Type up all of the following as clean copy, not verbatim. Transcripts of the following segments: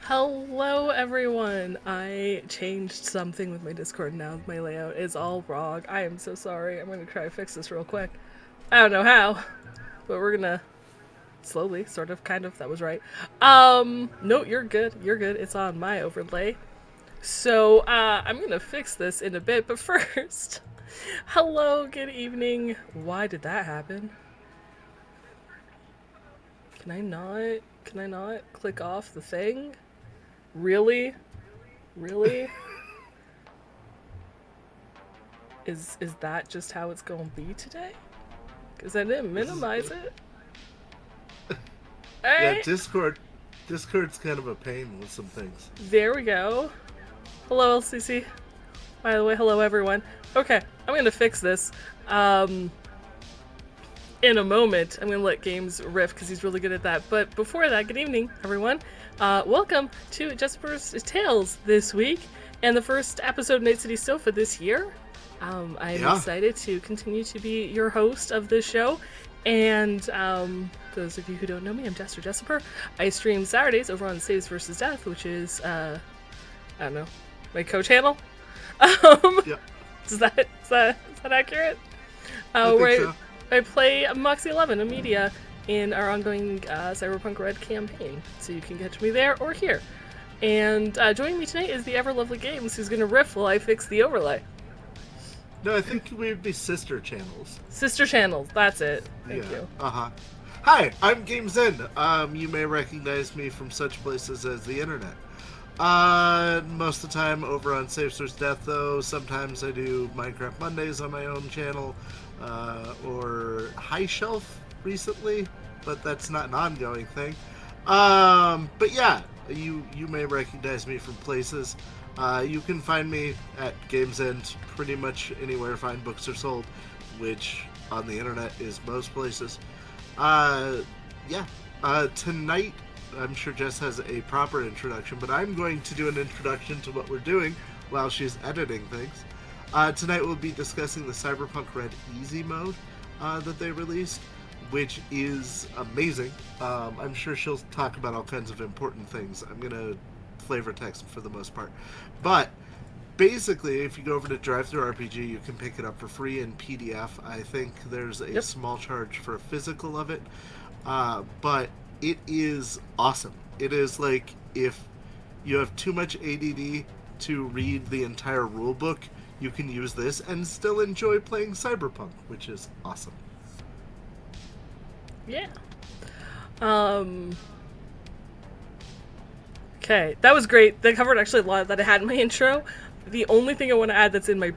Hello everyone! I changed something with my Discord now. My layout is all wrong. I am so sorry. I'm gonna try to fix this real quick. I don't know how, but we're gonna slowly, sort of, kind of, that was right. No, you're good. You're good. It's on my overlay. So, I'm gonna fix this in a bit, but first, hello, good evening. Why did that happen? Can I not click off the thing? Really? Really? Is that just how it's gonna be today? Because I didn't minimize it. Yeah, Alright, Discord's kind of a pain with some things. there we go. Hello, LCC. By the way, hello everyone. Okay, I'm gonna fix this. In a moment, I'm gonna let Games riff because he's really good at that. But before that, good evening, everyone. Welcome to Jesper's Tales this week, and the first episode of Night City Sofa this year. I'm excited to continue to be your host of this show. And those of you who don't know me, I'm Jester Jesper. I stream Saturdays over on Saves vs. Death, which is, I don't know, my co-channel. Yep. Is that accurate? I think so. I play Moxie 11, a media, in our ongoing Cyberpunk RED campaign. So you can catch me there or here. And joining me tonight is the ever lovely Games, who's going to riff while I fix the overlay. No, I think we'd be sister channels. Sister channels, that's it. Thank you. Uh-huh. Hi, I'm Games In. You may recognize me from such places as the internet. Most of the time over on Saves vs. Death, though. Sometimes I do Minecraft Mondays on my own channel. Or High Shelf recently, but that's not an ongoing thing. But yeah, you may recognize me from places. You can find me at Games End pretty much anywhere fine books are sold, which on the internet is most places. Tonight, I'm sure Jess has a proper introduction, but I'm going to do an introduction to what we're doing while she's editing things. Tonight we'll be discussing the Cyberpunk RED Easy mode that they released, which is amazing. I'm sure she'll talk about all kinds of important things. I'm going to flavor text for the most part. But basically, if you go over to DriveThruRPG, you can pick it up for free in PDF. I think there's a small charge for a physical of it. But it is awesome. It is like if you have too much ADD to read the entire rulebook, you can use this and still enjoy playing Cyberpunk, which is awesome. Yeah. Okay, that was great. That covered actually a lot that I had in my intro. The only thing I want to add that's in my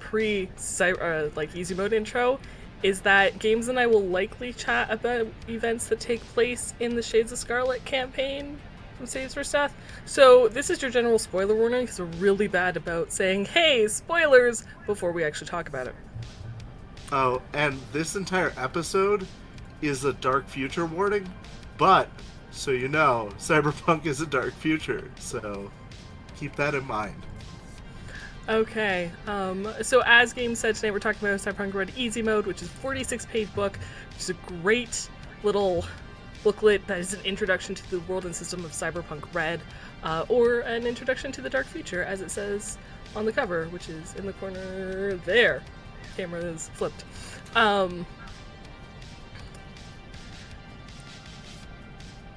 easy mode intro is that Games and I will likely chat about events that take place in the Shades of Scarlet campaign from Saves for Death. So this is your general spoiler warning because we're really bad about saying, hey, spoilers, before we actually talk about it. Oh, and this entire episode is a dark future warning, but, so you know, Cyberpunk is a dark future, so keep that in mind. Okay, so as Games said, tonight we're talking about Cyberpunk RED Easy Mode, which is a 46-page book, which is a great little booklet that is an introduction to the world and system of Cyberpunk RED, or an introduction to the dark future, as it says on the cover, which is in the corner there. Camera is flipped.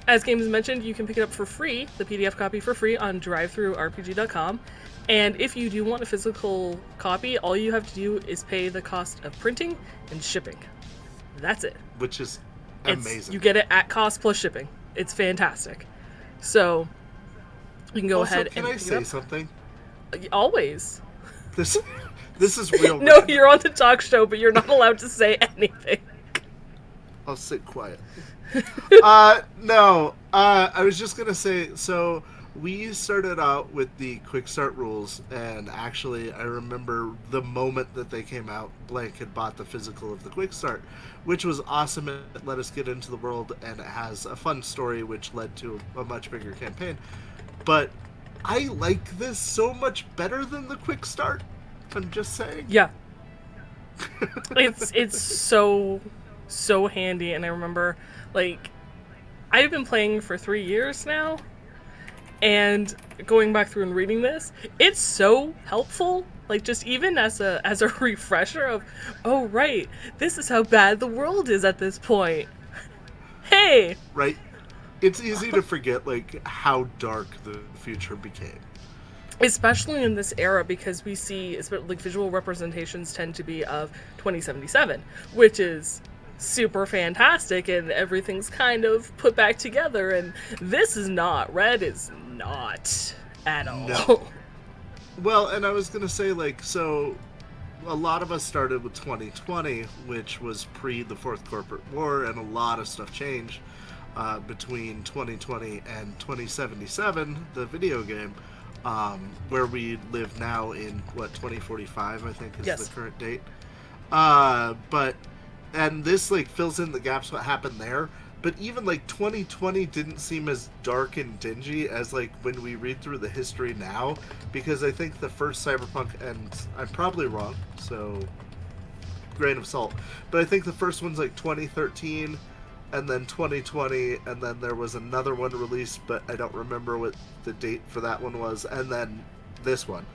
As Games mentioned, you can pick it up for free, the PDF copy for free, on DriveThruRPG.com. And if you do want a physical copy, all you have to do is pay the cost of printing and shipping. That's it. Which is amazing. You get it at cost plus shipping. It's fantastic. So, you can go ahead and can I say something? Always. This is real. No, you're on the talk show, but you're not allowed to say anything. I'll sit quiet. No, I was just gonna say, so we started out with the quick start rules, and actually I remember the moment that they came out, Blank had bought the physical of the quick start, which was awesome. It let us get into the world, and it has a fun story which led to a much bigger campaign. But I like this so much better than the quick start. I'm just saying. Yeah. It's so handy, and I remember, like, I've been playing for 3 years now, and going back through and reading this, it's so helpful. Like, just even as a refresher of, oh right, this is how bad the world is at this point. Hey, Right? It's easy to forget like how dark the future became. especially in this era, because we see like visual representations tend to be of 2077, which is super fantastic, and everything's kind of put back together, and this is not. Red is not at No. all. Well, and I was gonna say like so. A lot of us started with 2020, which was pre the Fourth Corporate War, and a lot of stuff changed between 2020 and 2077, the video game, where we live now in, what, 2045, I think is Yes. the current date. But, and this, like, fills in the gaps what happened there. But even, like, 2020 didn't seem as dark and dingy as, like, when we read through the history now. Because I think the first Cyberpunk, and I'm probably wrong, so grain of salt. But I think the first one's, like, 2013, and then 2020, and then there was another one released, but I don't remember what the date for that one was, and then this one.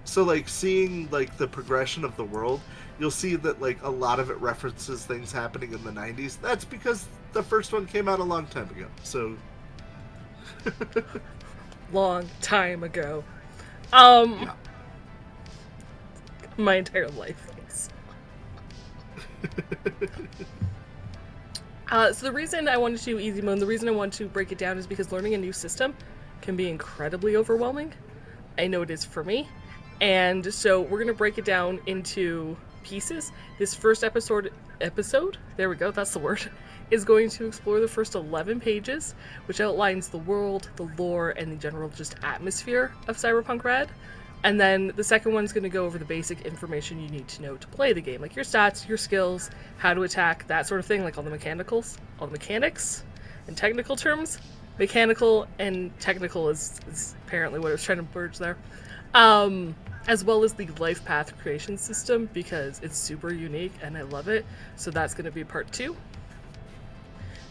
So, like, seeing, like, the progression of the world, you'll see that, like, a lot of it references things happening in the 90s. That's because the first one came out a long time ago. So, Long time ago. yeah. My entire life. Thanks. So the reason I wanted to do easy mode, and the reason I want to break it down is because learning a new system can be incredibly overwhelming. I know it is for me. And so we're going to break it down into pieces. This first episode, there we go, that's the word, is going to explore the first 11 pages, which outlines the world, the lore, and the general just atmosphere of Cyberpunk RED. And then the second one's going to go over the basic information you need to know to play the game, like your stats, your skills, how to attack, that sort of thing, like all the mechanics. In technical terms, mechanical and technical is apparently what I was trying to merge there. As well as the life path creation system, because it's super unique and I love it. So that's going to be part 2.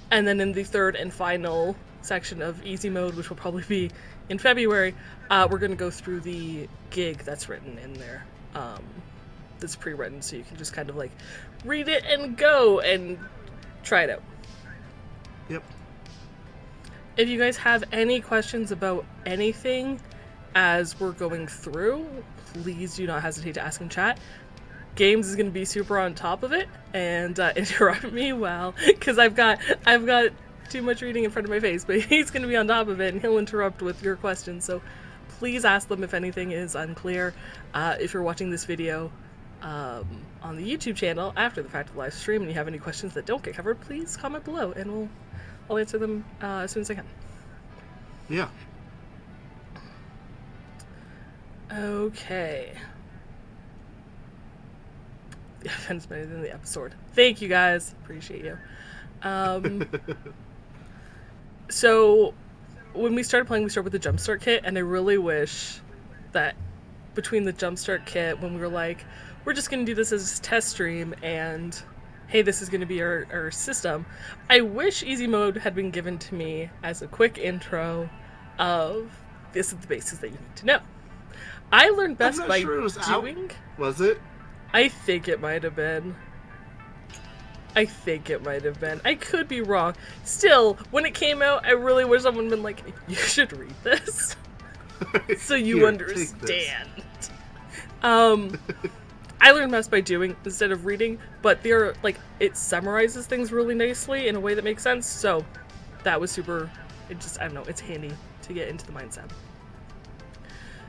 And then in the third and final section of easy mode, which will probably be in February, we're going to go through the gig that's written in there. That's pre-written, so you can just kind of like read it and go and try it out. Yep. If you guys have any questions about anything as we're going through, please do not hesitate to ask in chat. Games is going to be super on top of it and interrupt me because I've got too much reading in front of my face, but he's going to be on top of it and he'll interrupt with your questions. So please ask them if anything is unclear. If you're watching this video on the YouTube channel after the fact of the live stream and you have any questions that don't get covered, please comment below and I'll answer them as soon as I can. Yeah. Okay. The event's better than the episode. Thank you guys. Appreciate you. So when we started playing, we started with the Jumpstart kit, and I really wish that between the Jumpstart kit, when we were like, we're just going to do this as a test stream, and hey, this is going to be our system, I wish easy mode had been given to me as a quick intro of this is the basics that you need to know. I learned best by sure it was doing. Out. Was it? I think it might have been. I could be wrong. Still, when it came out, I really wish someone had been like, you should read this. So you Here, understand. I learned best by doing instead of reading, but it summarizes things really nicely in a way that makes sense. So that was super, I don't know, it's handy to get into the mindset.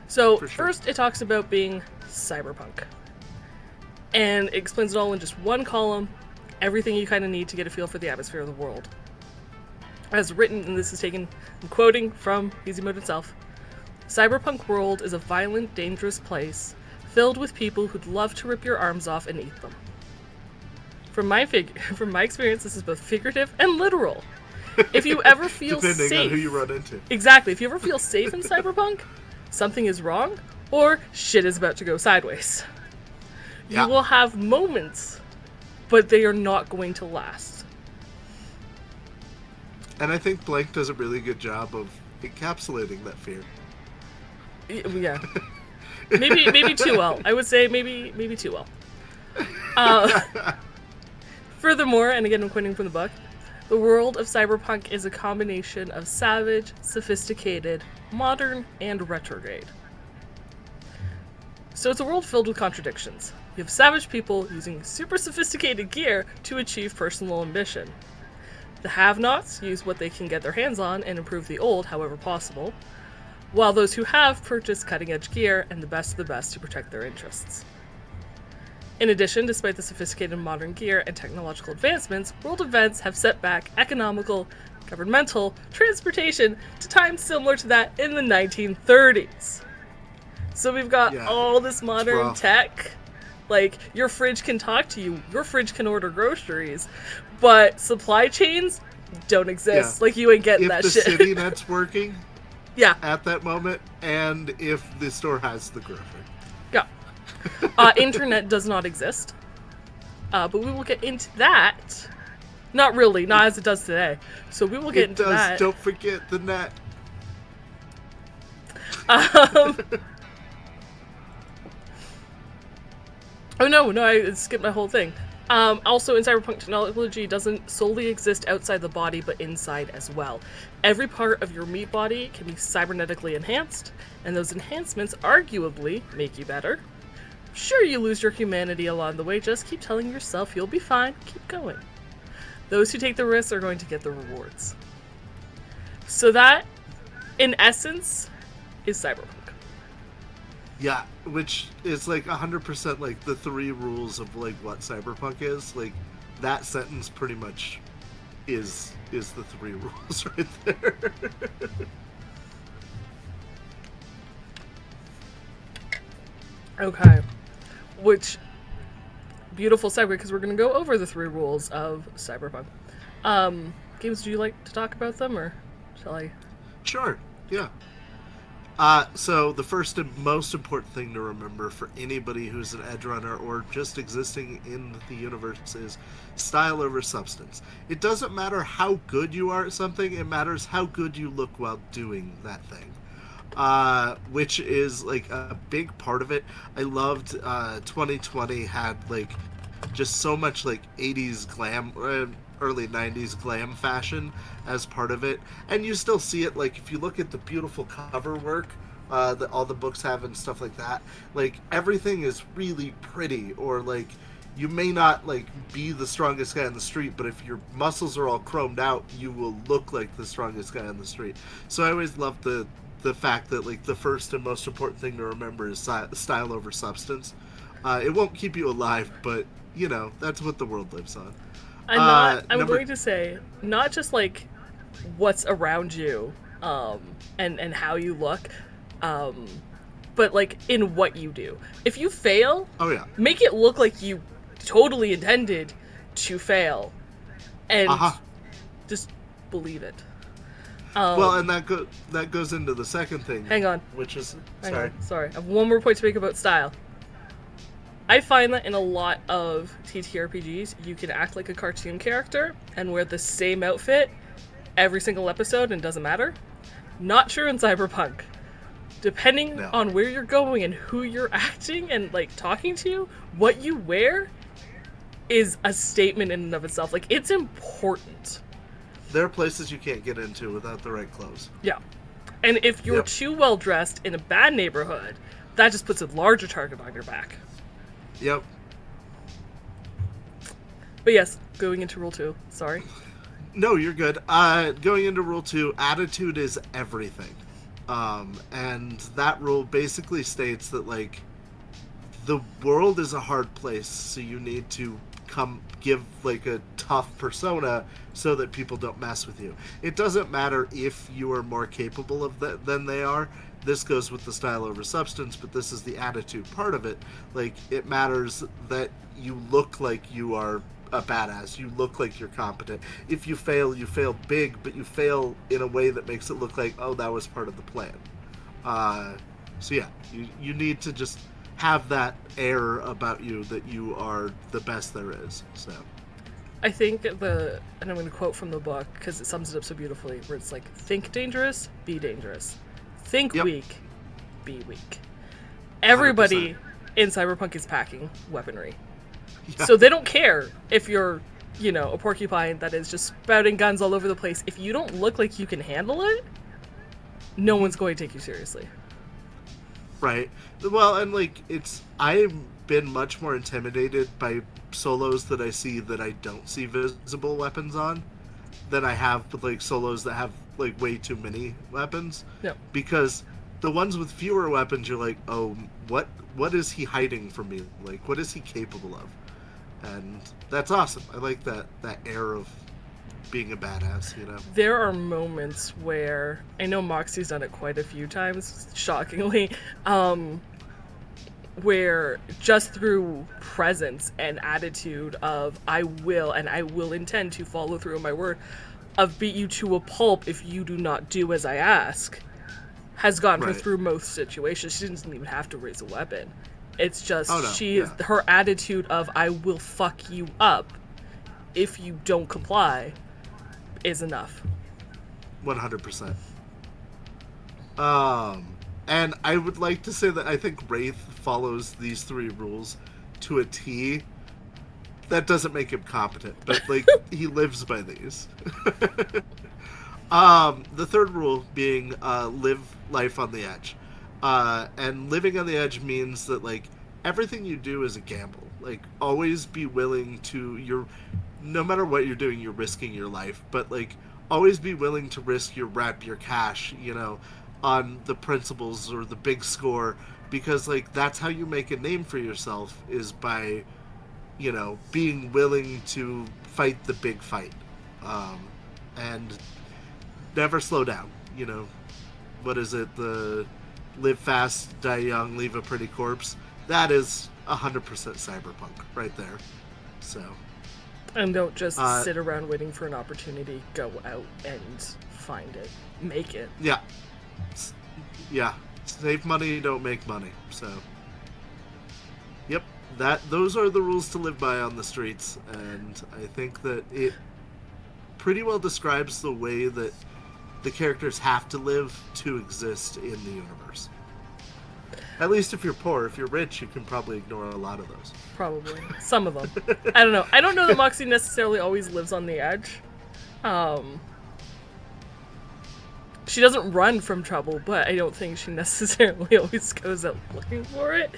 So first it talks about being cyberpunk. And it explains it all in just one column, everything you kind of need to get a feel for the atmosphere of the world. As written, and this is taken, I'm quoting from Easy Mode itself, cyberpunk world is a violent, dangerous place filled with people who'd love to rip your arms off and eat them. From my experience, this is both figurative and literal. If you ever feel Depending safe... on who you run into. Exactly. If you ever feel safe in cyberpunk, something is wrong, or shit is about to go sideways. Yeah. You will have moments, but they are not going to last. And I think Blank does a really good job of encapsulating that fear. Yeah, maybe too well. I would say maybe too well. Uh, Furthermore, and again I'm quoting from the book, the world of cyberpunk is a combination of savage, sophisticated, modern, and retrograde. So it's a world filled with contradictions. You have savage people using super sophisticated gear to achieve personal ambition. The have-nots use what they can get their hands on and improve the old however possible, while those who have purchase cutting-edge gear and the best of the best to protect their interests. In addition, despite the sophisticated modern gear and technological advancements, world events have set back economical, governmental, transportation to times similar to that in the 1930s. So we've got all this modern tech. Like, your fridge can talk to you, your fridge can order groceries, but supply chains don't exist. Like, you ain't getting that shit. If the city net's working at that moment, and if the store has the grocery. Yeah. Internet does not exist. But we will get into that. Not really, not as it does today. So we will get into that. Don't forget the net. Oh no, I skipped my whole thing. Also, in cyberpunk, technology doesn't solely exist outside the body, but inside as well. Every part of your meat body can be cybernetically enhanced, and those enhancements arguably make you better. Sure, you lose your humanity along the way, just keep telling yourself you'll be fine, keep going. Those who take the risks are going to get the rewards. So that, in essence, is cyberpunk. Yeah, which is like 100% like the 3 rules of like what cyberpunk is. Like, that sentence pretty much is the 3 rules right there. Okay. Which, beautiful segue, because we're going to go over the 3 rules of cyberpunk. Games, do you like to talk about them, or shall I? Sure, yeah. So the first and most important thing to remember for anybody who's an edge runner or just existing in the universe is style over substance. It doesn't matter how good you are at something, it matters how good you look while doing that thing. Which is like a big part of it. I loved 2020 had like just so much like 80s glam, early 90s glam fashion as part of it, and you still see it. Like, if you look at the beautiful cover work that all the books have and stuff like that, like everything is really pretty. Or like, you may not like be the strongest guy on the street, but if your muscles are all chromed out, you will look like the strongest guy on the street. So I always loved the fact that like the first and most important thing to remember is style over substance. It won't keep you alive, but you know, that's what the world lives on. I'm going to say, not just like what's around you, and how you look, but like in what you do. If you fail, make it look like you totally intended to fail, and just believe it. Well, and that goes into the second thing. Hang on. Which is sorry. I have one more point to make about style. I find that in a lot of TTRPGs, you can act like a cartoon character and wear the same outfit every single episode and it doesn't matter. Not true in Cyberpunk. Depending on where you're going and who you're acting and like talking to, what you wear is a statement in and of itself. Like, it's important. There are places you can't get into without the right clothes. Yeah. And if you're too well dressed in a bad neighborhood, that just puts a larger target on your back. Yep. But yes, going into Rule 2. Sorry. No, you're good. Going into Rule 2, attitude is everything. And that rule basically states that, like, the world is a hard place, so you need to give, like, a tough persona so that people don't mess with you. It doesn't matter if you are more capable of that than they are. This goes with the style over substance, but this is the attitude part of it. Like, it matters that you look like you are a badass. You look like you're competent. If you fail big, but you fail in a way that makes it look like, oh, that was part of the plan. So yeah, you need to just have that air about you that you are the best there is. So I think and I'm going to quote from the book because it sums it up so beautifully, where it's like, think dangerous, be dangerous. Think Yep. weak, be weak. 100%. Everybody in Cyberpunk is packing weaponry. Yeah. So they don't care if you're, a porcupine that is just spouting guns all over the place. If you don't look like you can handle it, no one's going to take you seriously. Right. Well, and I've been much more intimidated by solos that I see that I don't see visible weapons on than I have with solos that have way too many weapons. No. Because the ones with fewer weapons, you're like, oh, what is he hiding from me? What is he capable of? And that's awesome. I like that air of being a badass, There are moments where, I know Moxie's done it quite a few times, shockingly, where just through presence and attitude of I will intend to follow through on my word, of beat you to a pulp if you do not do as I ask, has gotten her through most situations. She doesn't even have to raise a weapon. It's just her attitude of I will fuck you up if you don't comply is enough. 100%. And I would like to say that I think Wraith follows these 3 rules to a T. That doesn't make him competent, but he lives by these. The third rule being live life on the edge. And living on the edge means that everything you do is a gamble. Always be willing to no matter what you're doing, you're risking your life, but always be willing to risk your rep, your cash, on the principles or the big score, because that's how you make a name for yourself, is by being willing to fight the big fight, and never slow down. What is it, the live fast, die young, leave a pretty corpse? That is 100% cyberpunk right there. So, and don't just sit around waiting for an opportunity. Go out and find it, make it. Yeah, save money, don't make money. So, yep, those are the rules to live by on the streets, and I think that it pretty well describes the way that the characters have to live to exist in the universe. At least if you're poor. If you're rich, you can probably ignore a lot of those. Probably. Some of them. I don't know. I don't know that Moxie necessarily always lives on the edge. She doesn't run from trouble, but I don't think she necessarily always goes out looking for it.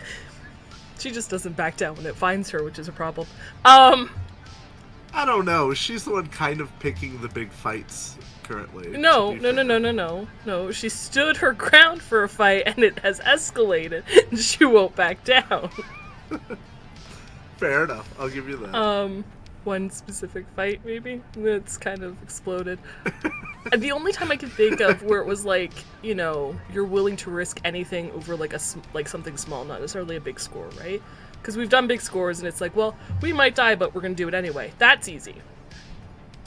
She just doesn't back down when it finds her, which is a problem. I don't know. She's the one kind of picking the big fights currently. No. She stood her ground for a fight, and it has escalated, and she won't back down. Fair enough. I'll give you that. One specific fight, maybe, that's kind of exploded. The only time I can think of where it was you're willing to risk anything over something small, not necessarily a big score, right? Because we've done big scores, and it's well, we might die, but we're gonna do it anyway. That's easy.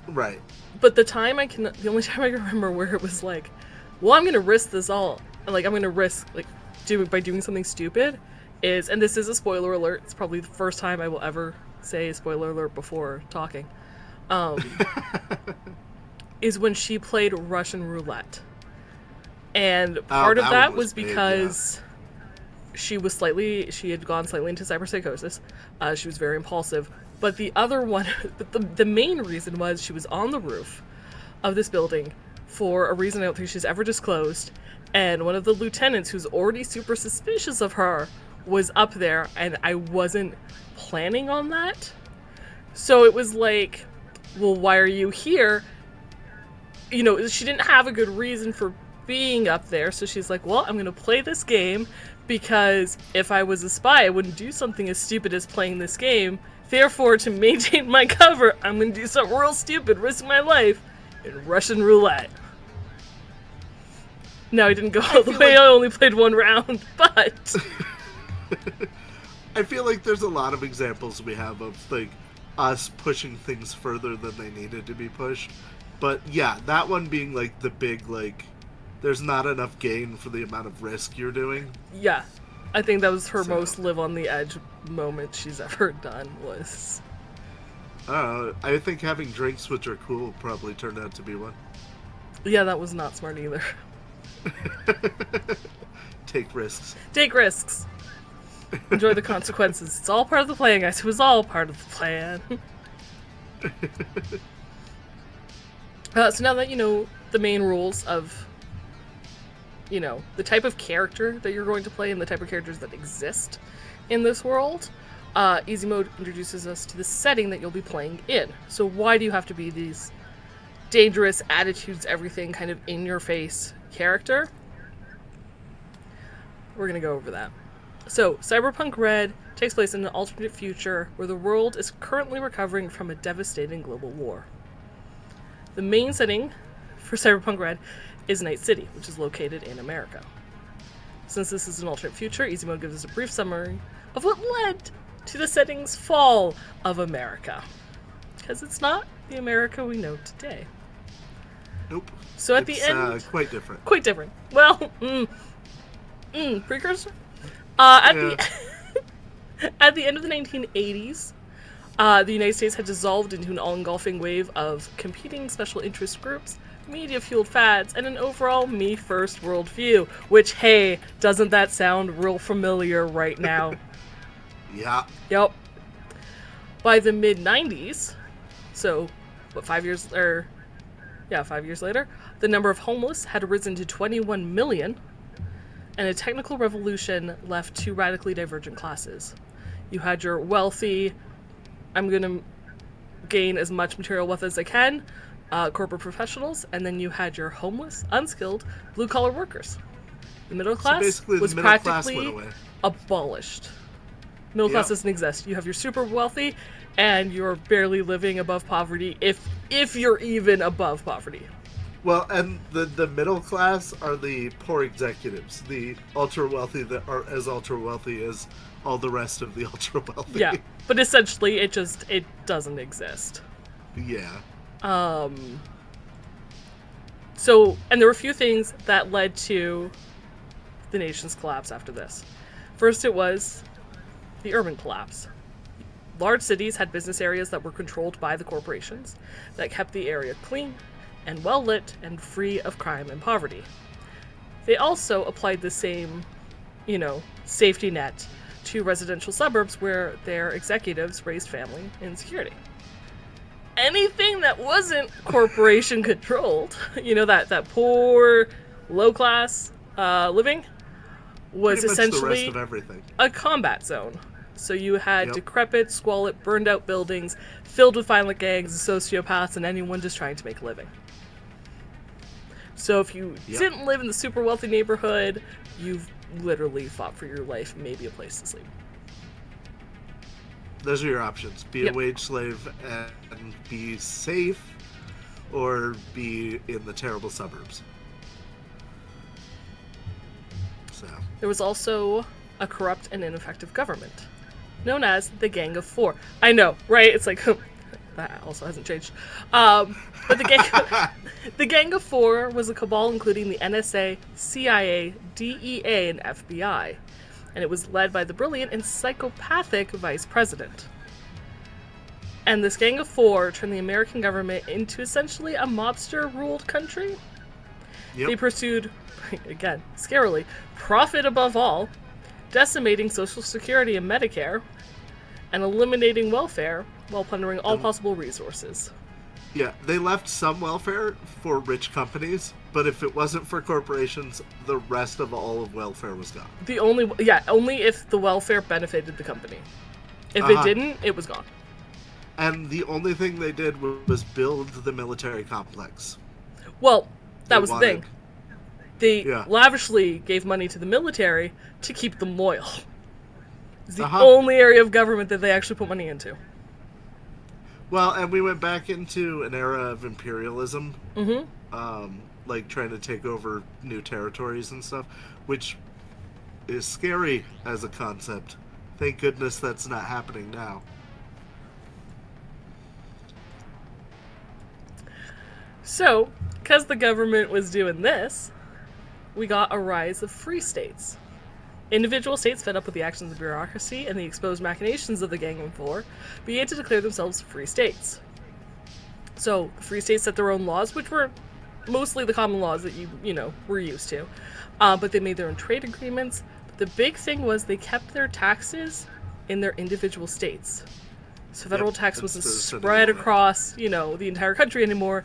Right. But the only time I can remember where it was well, I'm gonna risk this all, and I'm gonna risk by doing something stupid, and this is a spoiler alert. It's probably the first time I will ever say spoiler alert before talking. Is when she played Russian roulette, and part of that was because she had gone slightly into cyberpsychosis. She was very impulsive. But the other one, the main reason was she was on the roof of this building for a reason I don't think she's ever disclosed. And one of the lieutenants, who's already super suspicious of her, was up there, and I wasn't planning on that. So it was well, why are you here? She didn't have a good reason for being up there, so she's well, I'm gonna play this game, because if I was a spy, I wouldn't do something as stupid as playing this game. Therefore, to maintain my cover, I'm gonna do something real stupid, risk my life, in Russian roulette. No, I didn't go all the way, I only played one round, but... I feel there's a lot of examples we have of, us pushing things further than they needed to be pushed. But, yeah, that one being, the big, there's not enough gain for the amount of risk you're doing. Yeah. I think that was her most live on the edge moment she's ever done, was... I think having drinks which are cool probably turned out to be one. Yeah, that was not smart either. Take risks. Take risks. Enjoy the consequences. It's all part of the plan, guys. It was all part of the plan. So now that you know the main rules of, the type of character that you're going to play and the type of characters that exist in this world, Easy Mode introduces us to the setting that you'll be playing in. So why do you have to be these dangerous attitudes, everything kind of in your face character? We're going to go over that. So, Cyberpunk RED takes place in an alternate future where the world is currently recovering from a devastating global war. The main setting for Cyberpunk RED is Night City, which is located in America. Since this is an alternate future, Easy Mode gives us a brief summary of what led to the setting's fall of America. Because it's not the America we know today. Nope. So at the end... quite different. Quite different. Well, precursor? At the end of the 1980s, the United States had dissolved into an all-engulfing wave of competing special interest groups, media-fueled fads, and an overall me-first worldview, which, hey, doesn't that sound real familiar right now? Yeah. Yep. By the mid-90s, so, 5 years, 5 years later, the number of homeless had risen to 21 million, and a technical revolution left two radically divergent classes. You had your wealthy, I'm going to gain as much material wealth as I can, corporate professionals, and then you had your homeless, unskilled, blue-collar workers. The middle class was practically abolished. Middle class doesn't exist. You have your super wealthy, and you're barely living above poverty, if you're even above poverty. Well, and the middle class are the poor executives, the ultra wealthy that are as ultra wealthy as all the rest of the ultra wealthy. Yeah, but essentially it doesn't exist. Yeah. So, and there were a few things that led to the nation's collapse after this. First, it was the urban collapse. Large cities had business areas that were controlled by the corporations that kept the area clean and well-lit and free of crime and poverty. They also applied the same, safety net to residential suburbs where their executives raised family in security. Anything that wasn't corporation controlled, that poor, low-class living, was pretty much essentially the rest of everything. A combat zone. So you had decrepit, squalid, burned-out buildings filled with violent gangs and sociopaths and anyone just trying to make a living. So if you didn't live in the super wealthy neighborhood, you've literally fought for your life, maybe a place to sleep. Those are your options. Be a wage slave and be safe, or be in the terrible suburbs. So there was also a corrupt and ineffective government, known as the Gang of Four. I know, right? It's like, that also hasn't changed. But the Gang of Four was a cabal including the NSA, CIA, DEA, and FBI. And it was led by the brilliant and psychopathic vice president. And this Gang of Four turned the American government into essentially a mobster-ruled country. Yep. They pursued, again, scarily, profit above all, decimating Social Security and Medicare, and eliminating welfare while plundering all possible resources. Yeah, they left some welfare for rich companies, but if it wasn't for corporations, the rest of all of welfare was gone. Only if the welfare benefited the company. If it didn't, it was gone. And the only thing they did was build the military complex. Well, that was the thing. They lavishly gave money to the military to keep them loyal. It's the only area of government that they actually put money into. Well, and we went back into an era of imperialism, like trying to take over new territories and stuff, which is scary as a concept. Thank goodness that's not happening now. So, because the government was doing this, we got a rise of free states. Individual states, fed up with the actions of bureaucracy and the exposed machinations of the Gang of Four, began to declare themselves free states. So, the free states set their own laws, which were mostly the common laws that we're used to. But they made their own trade agreements. But the big thing was they kept their taxes in their individual states. So federal tax wasn't spread across, the entire country anymore.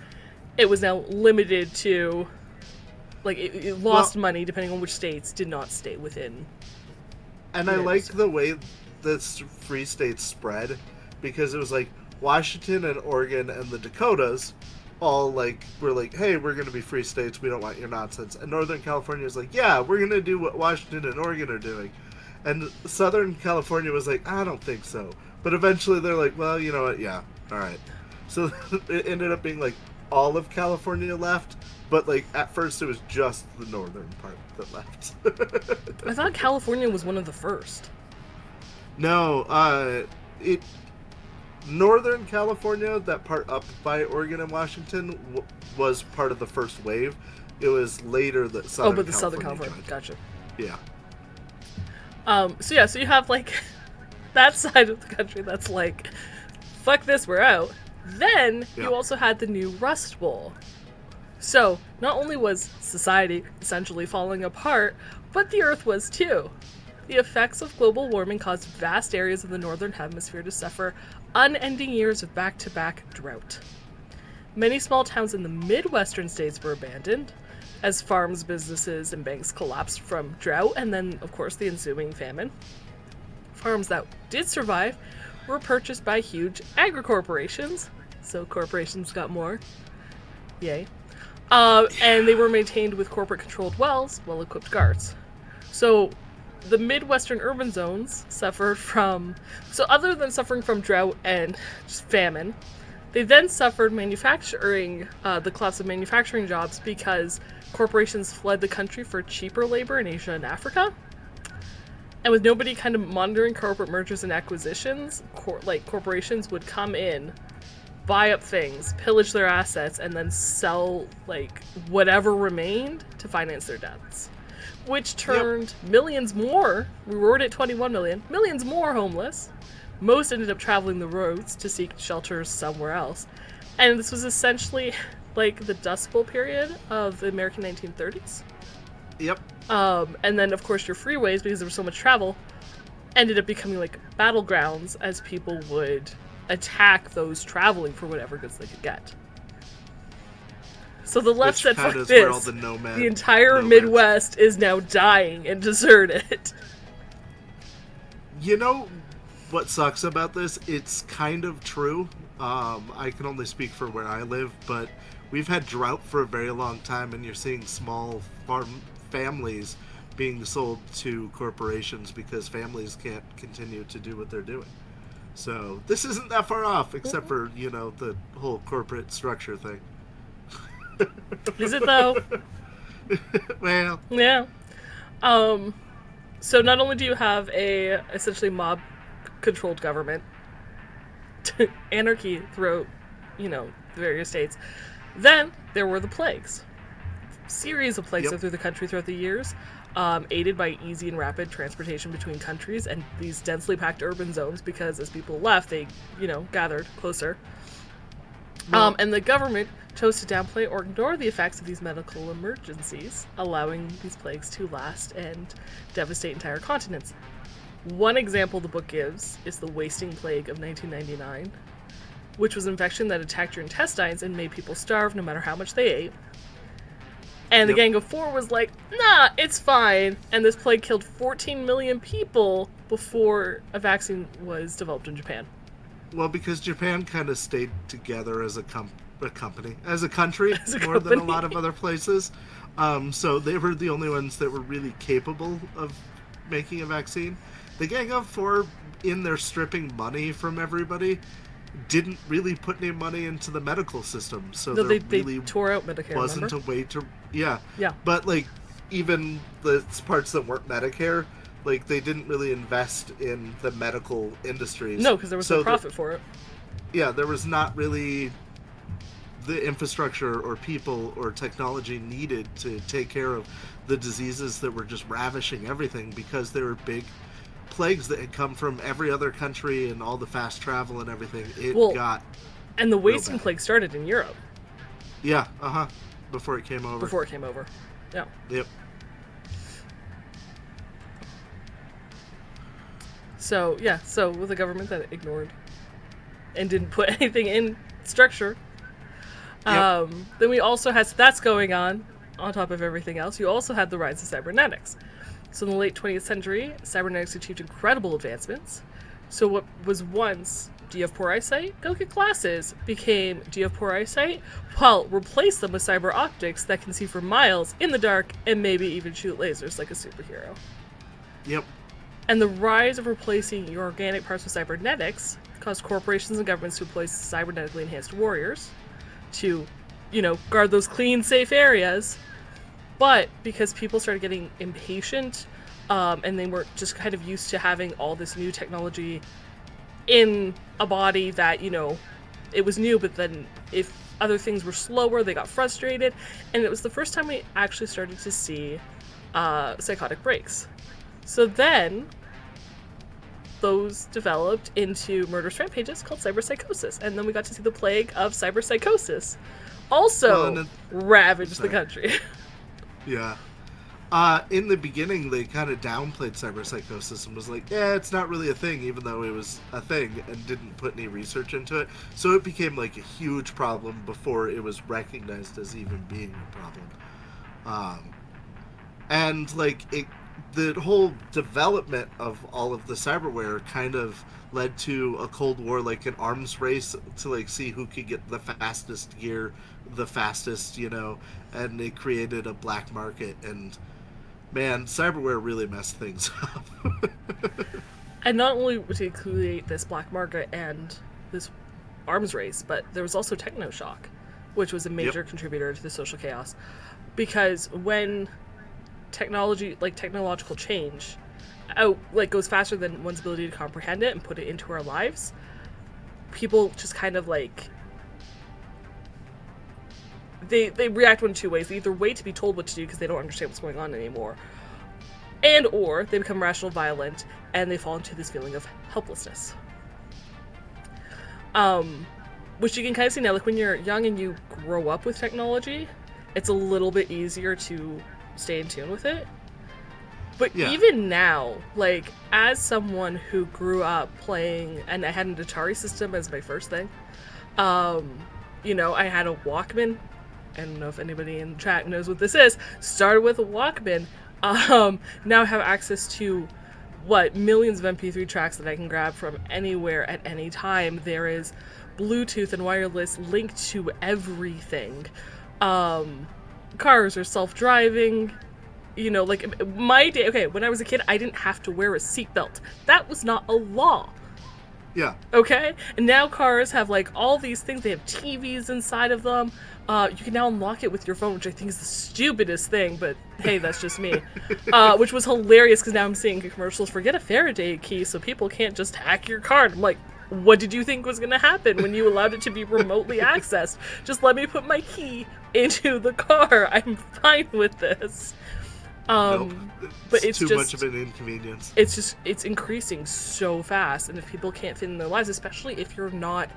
It was now limited to, it lost money depending on which states did not stay within. And I liked the way the free states spread, because it was like Washington and Oregon and the Dakotas all were like, hey, we're going to be free states, we don't want your nonsense. And Northern California is like, yeah, we're going to do what Washington and Oregon are doing. And Southern California was like, I don't think so. But eventually they're like, well, you know what, yeah, all right. So it ended up being all of California left, but at first it was just the northern part that left. I thought California was one of the first. No, Northern California, that part up by Oregon and Washington, was part of the first wave. It was later that Southern California Southern California, gotcha. Yeah. So you have that side of the country that's fuck this, we're out. Then you also had the new Rust Bowl. So not only was society essentially falling apart, but the Earth was too. The effects of global warming caused vast areas of the northern hemisphere to suffer unending years of back-to-back drought. Many small towns in the Midwestern states were abandoned, as farms, businesses, and banks collapsed from drought and then, of course, the ensuing famine. Farms that did survive were purchased by huge agri-corporations, so corporations got more. Yay. And they were maintained with corporate-controlled wells, well-equipped guards. So the Midwestern urban zones suffered from... So other than suffering from drought and just famine, they then suffered the collapse of manufacturing jobs because corporations fled the country for cheaper labor in Asia and Africa. And with nobody kind of monitoring corporate mergers and acquisitions, corporations would come in, buy up things, pillage their assets, and then sell whatever remained to finance their debts. Which turned millions more, we were at 21 million, millions more homeless. Most ended up traveling the roads to seek shelters somewhere else. And this was essentially the Dust Bowl period of the American 1930s. Yep. And then, of course, your freeways, because there was so much travel, ended up becoming battlegrounds as people would attack those traveling for whatever goods they could get. So the left said, fuck this, the entire Midwest is now dying and deserted. You know what sucks about this? It's kind of true. I can only speak for where I live, but we've had drought for a very long time, and you're seeing small farm families being sold to corporations because families can't continue to do what they're doing. So this isn't that far off, except for, the whole corporate structure thing. Is it though? Well, yeah. So not only do you have a essentially mob-controlled government, anarchy throughout, the various states, then there were the plagues. Series of plagues through the country throughout the years, aided by easy and rapid transportation between countries and these densely packed urban zones, because as people left, they, gathered closer. And the government chose to downplay or ignore the effects of these medical emergencies, allowing these plagues to last and devastate entire continents. One example the book gives is the wasting plague of 1999, which was an infection that attacked your intestines and made people starve no matter how much they ate. And the Gang of Four was like, nah, it's fine. And this plague killed 14 million people before a vaccine was developed in Japan. Well, because Japan kind of stayed together as a country, more than a lot of other places. So they were the only ones that were really capable of making a vaccine. The Gang of Four, in their stripping money from everybody, didn't really put any money into the medical system. So they tore out Medicare, wasn't remember? a way to... Yeah. Yeah. But, even the parts that weren't Medicare... they didn't really invest in the medical industries. No, because there was no profit for it. Yeah, there was not really the infrastructure or people or technology needed to take care of the diseases that were just ravishing everything, because they were big plagues that had come from every other country and all the fast travel and everything. It Well, got and the real wasting bad. plague started in Europe Yeah, before it came over. before it came over. Yeah. Yep. So yeah, so with a government that ignored and didn't put anything in structure, Yep. then we also had, so that's going on top of everything else. You also had the rise of cybernetics. So in the late 20th century, cybernetics achieved incredible advancements. So what was once, do you have poor eyesight? Go get glasses, became, do you have poor eyesight? Well, replace them with cyber optics that can see for miles in the dark and maybe even shoot lasers like a superhero. Yep. And the rise of replacing your organic parts with cybernetics caused corporations and governments to employ cybernetically enhanced warriors to, guard those clean, safe areas. But because people started getting impatient, and they were just kind of used to having all this new technology in a body that, it was new, but then if other things were slower, they got frustrated. And it was the first time we actually started to see psychotic breaks. So then those developed into murderous rampages called cyberpsychosis. And then we got to see the plague of cyberpsychosis also ravage the country. Yeah. In the beginning, they kind of downplayed cyberpsychosis and was like, yeah, it's not really a thing, even though it was a thing, and didn't put any research into it. So it became like a huge problem before it was recognized as even being a problem. And like the whole development of all of the cyberware kind of led to a cold war, like an arms race to like see who could get the fastest gear the fastest, and it created a black market. And man, cyberware really messed things up. And not only did it create this black market and this arms race, but there was also technoshock, which was a major contributor to the social chaos. Because when technological change goes faster than one's ability to comprehend it and put it into our lives, people just kind of they react one of two ways. They either wait to be told what to do because they don't understand what's going on anymore, and or they become rational violent and they fall into this feeling of helplessness. Which you can kind of see now, like when you're young and you grow up with technology, it's a little bit easier to stay in tune with it. But even now, like as someone who grew up playing, and I had an Atari system as my first thing, I had a Walkman. I don't know if anybody in the chat knows what this is. Started with a Walkman. Now I have access to millions of MP3 tracks that I can grab from anywhere at any time. There is Bluetooth and wireless linked to everything. Cars are self-driving. My day. Okay, when I was a kid, I didn't have to wear a seatbelt. That was not a law. Yeah. Okay? And now cars have all these things. They have TVs inside of them. You can now unlock it with your phone, which I think is the stupidest thing, but hey, that's just me. Which was hilarious because now I'm seeing commercials for get a Faraday key so people can't just hack your car. I'm like, what did you think was going to happen when you allowed it to be remotely accessed? Just let me put my key into the car. I'm fine with this. Nope. But it's too just, much of an inconvenience. It's increasing so fast, and if people can't fit in their lives, especially if you're not,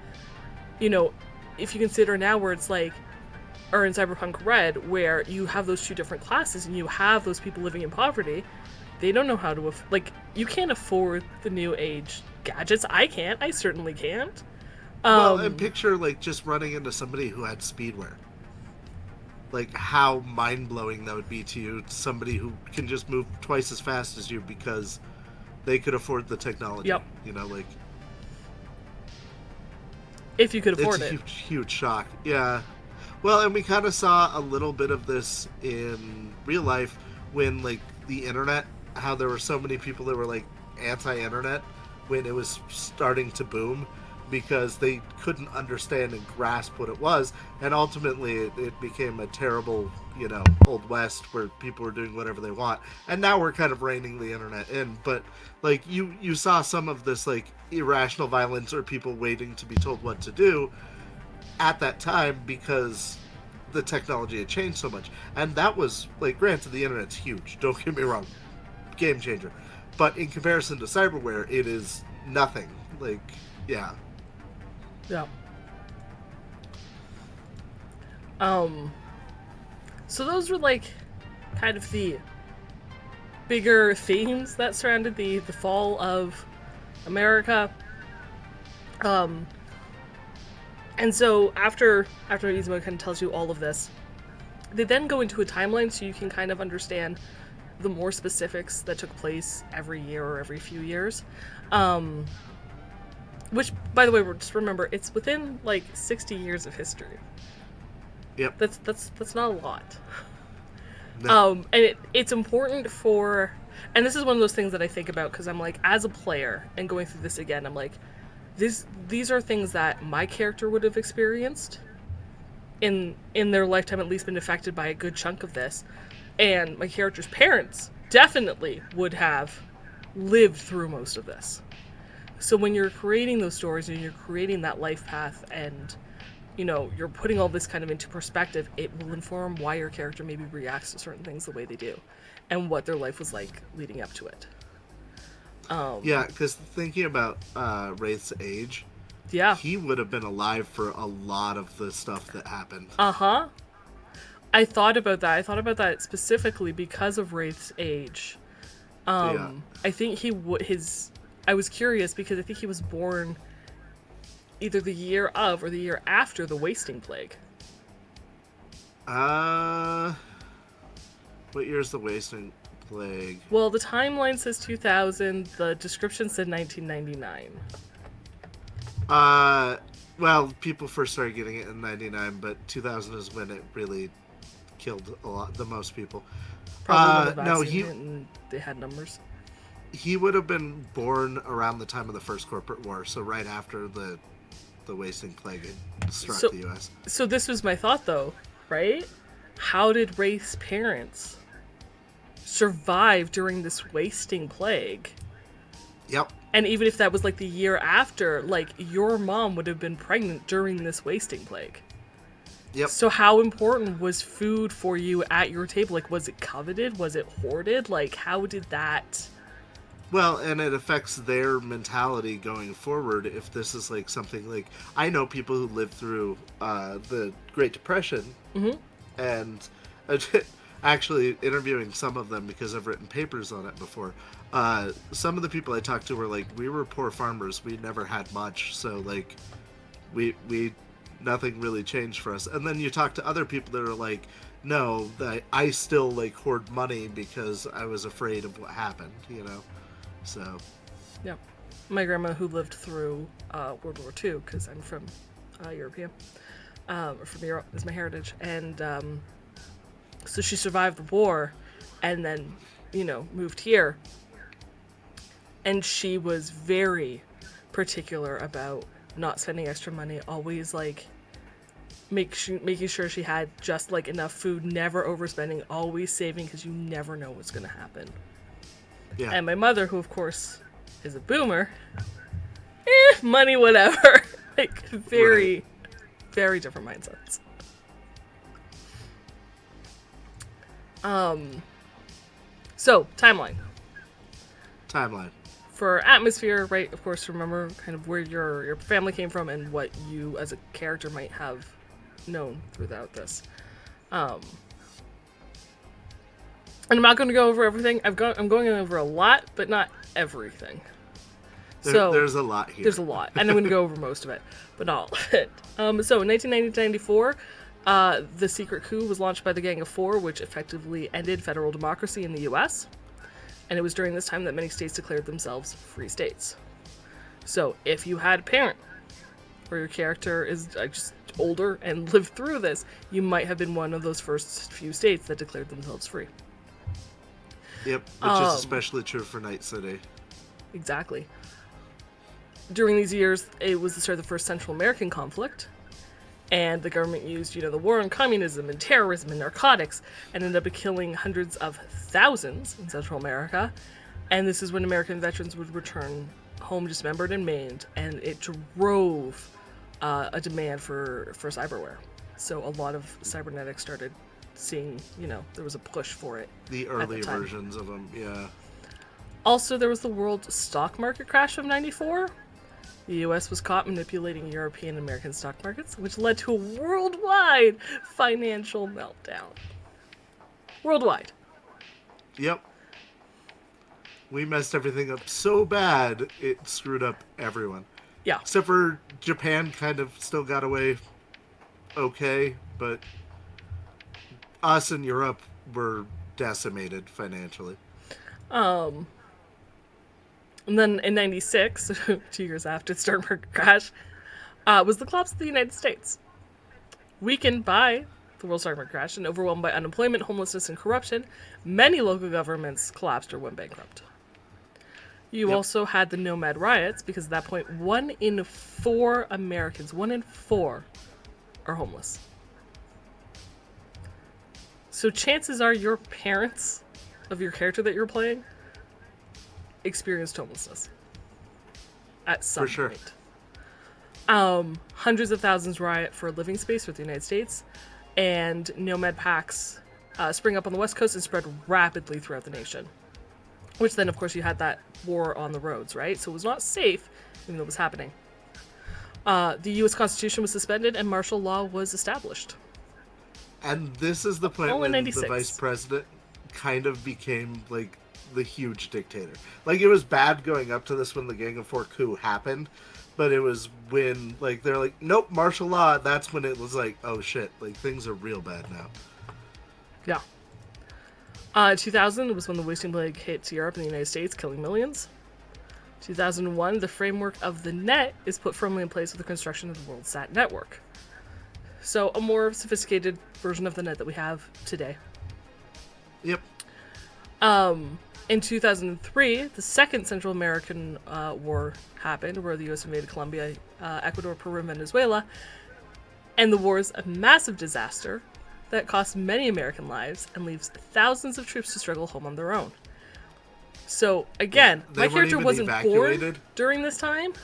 if you consider now where it's or in Cyberpunk RED, where you have those two different classes and you have those people living in poverty, they don't know how to you can't afford the new age gadgets. I can't. I certainly can't. And picture just running into somebody who had speedwear. How mind-blowing that would be to you, somebody who can just move twice as fast as you because they could afford the technology. Yep. If you could afford it. It's a huge shock. Yeah. Well, and we kind of saw a little bit of this in real life when, the internet, how there were so many people that were, anti-internet when it was starting to boom because they couldn't understand and grasp what it was. And ultimately, it became a terrible, Old West where people were doing whatever they want. And now we're kind of reining the internet in. But, you saw some of this, irrational violence or people waiting to be told what to do. at that time because the technology had changed so much. And that was, like, granted, the internet's huge. Don't get me wrong. Game changer. But in comparison to cyberware, it is nothing. Like, yeah. Yeah. Um, so those were like kind of the bigger themes that surrounded the fall of America. Um, and so after Izuma kind of tells you all of this, they then go into a timeline so you can kind of understand the more specifics that took place every year or every few years. Which, by the way, just remember, it's within like 60 years of history. Yep. That's not a lot. No. And it's important for, and this is one of those things that I think about because I'm like, as a player and going through this again, I'm like, these are things that my character would have experienced in their lifetime, at least been affected by a good chunk of this, and my character's parents definitely would have lived through most of this. So when you're creating those stories and you're creating that life path and, you know, you're putting all this kind of into perspective, it will inform why your character maybe reacts to certain things the way they do and what their life was like leading up to it. Yeah, because thinking about Wraith's age, Yeah. he would have been alive for a lot of the stuff that happened. Uh-huh. I thought about that. I thought about that specifically because of Wraith's age. Yeah. I think I was curious because I think he was born either the year of or the year after the Wasting Plague. What year is the Wasting Plague? Well, the timeline says 2000. The description said 1999. Well, people first started getting it in 99, but 2000 is when it really killed the most people. Probably when the No, vaccine hit and they had numbers. he would have been born around the time of the First Corporate War, so right after the Wasting Plague had struck the U.S. So this was my thought, though, right? How did Wraith's parents survive during this Wasting Plague? Yep. And even if that was like the year after, like your mom would have been pregnant during this Wasting Plague. Yep. So how important was food for you at your table? Like, was it coveted? Was it hoarded? Like, how did that... Well, and it affects their mentality going forward if this is like something like... I know people who lived through the Great Depression, and actually interviewing some of them because I've written papers on it before. Some of the people I talked to were like, we were poor farmers. We never had much, so like, we nothing really changed for us. And then you talk to other people that are like, no, I still like hoard money because I was afraid of what happened, you know? So. Yeah. My grandma, who lived through World War II, because I'm from European, from Europe is my heritage, and so she survived the war and then, you know, moved here. And she was very particular about not spending extra money, always like making sure she had just like enough food, never overspending, always saving because you never know what's going to happen. Yeah. And my mother, who of course is a boomer, money, whatever. Like, very, very different mindsets. So, timeline. For Atmosphere, right, of course, remember kind of where your family came from and what you as a character might have known throughout this. And I'm not going to go over everything. I'm going over a lot, but not everything. There's a lot here. There's a lot, and I'm going to go over most of it, but not all of it. So in 1994, the secret coup was launched by the Gang of Four, which effectively ended federal democracy in the U.S., and it was during this time that many states declared themselves free states. So if you had a parent, or your character is just older and lived through this, you might have been one of those first few states that declared themselves free. Yep, which is especially true for Night City. Exactly. During these years, it was the start of the first Central American conflict, and the government used, the war on communism and terrorism and narcotics, and ended up killing hundreds of thousands in Central America. And this is when American veterans would return home dismembered and maimed, and it drove a demand for cyberware. So a lot of cybernetics started seeing, there was a push for it The at the early time. versions of them, yeah. Also, there was the world stock market crash of 94. The US was caught manipulating European and American stock markets, which led to a worldwide financial meltdown. Worldwide. Yep. We messed everything up so bad, it screwed up everyone. Yeah. Except for Japan kind of still got away okay, but us in Europe were decimated financially. Um, and then in 96, 2 years after the stock market crash, was the collapse of the United States. Weakened by the world stock market crash and overwhelmed by unemployment, homelessness, and corruption, many local governments collapsed or went bankrupt. You Yep. also had the Nomad riots because at that point, 1 in 4 Americans, 1 in 4, are homeless. So chances are your parents of your character that you're playing experienced homelessness at some For sure. point. Hundreds of thousands riot for living space with the United States, and nomad packs spring up on the West Coast and spread rapidly throughout the nation. Which then, of course, you had that war on the roads, right? So it was not safe, even though it was happening. The U.S. Constitution was suspended and martial law was established. And this is the point All in when the 96. vice president kind of became like the huge dictator. Like it was bad going up to this when the Gang of Four coup happened, but it was when like they're like, nope, martial law. That's when it was like, oh shit, like things are real bad now. Yeah. 2000 was when the Wasting Plague hit Europe and the United States, killing millions. 2001, the framework of the net is put firmly in place with the construction of the WorldSat network. So a more sophisticated version of the net that we have today. Yep. In 2003, the Second Central American War happened, where the U.S. invaded Colombia, Ecuador, Peru, and Venezuela. And the war is a massive disaster that costs many American lives and leaves thousands of troops to struggle home on their own. So, again, They my weren't character even wasn't evacuated. born during this time.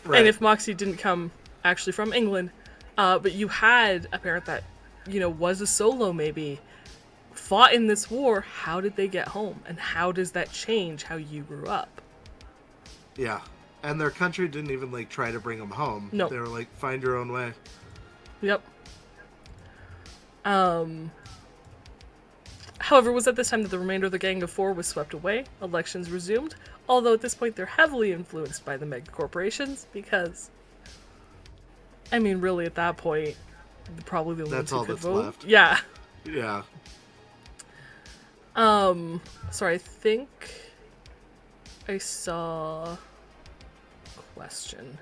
Right. And if Moxie didn't come actually from England, but you had a parent that, was a solo maybe, fought in this war, how did they get home? And how does that change how you grew up? Yeah. And their country didn't even like try to bring them home. No. They were like, find your own way. Yep. However, it was at this time that the remainder of the Gang of Four was swept away, elections resumed, although at this point they're heavily influenced by the mega corporations because, I mean, really at that point, probably the only ones That's who all could that's vote. left. Yeah. Yeah. Sorry, I think I saw a question.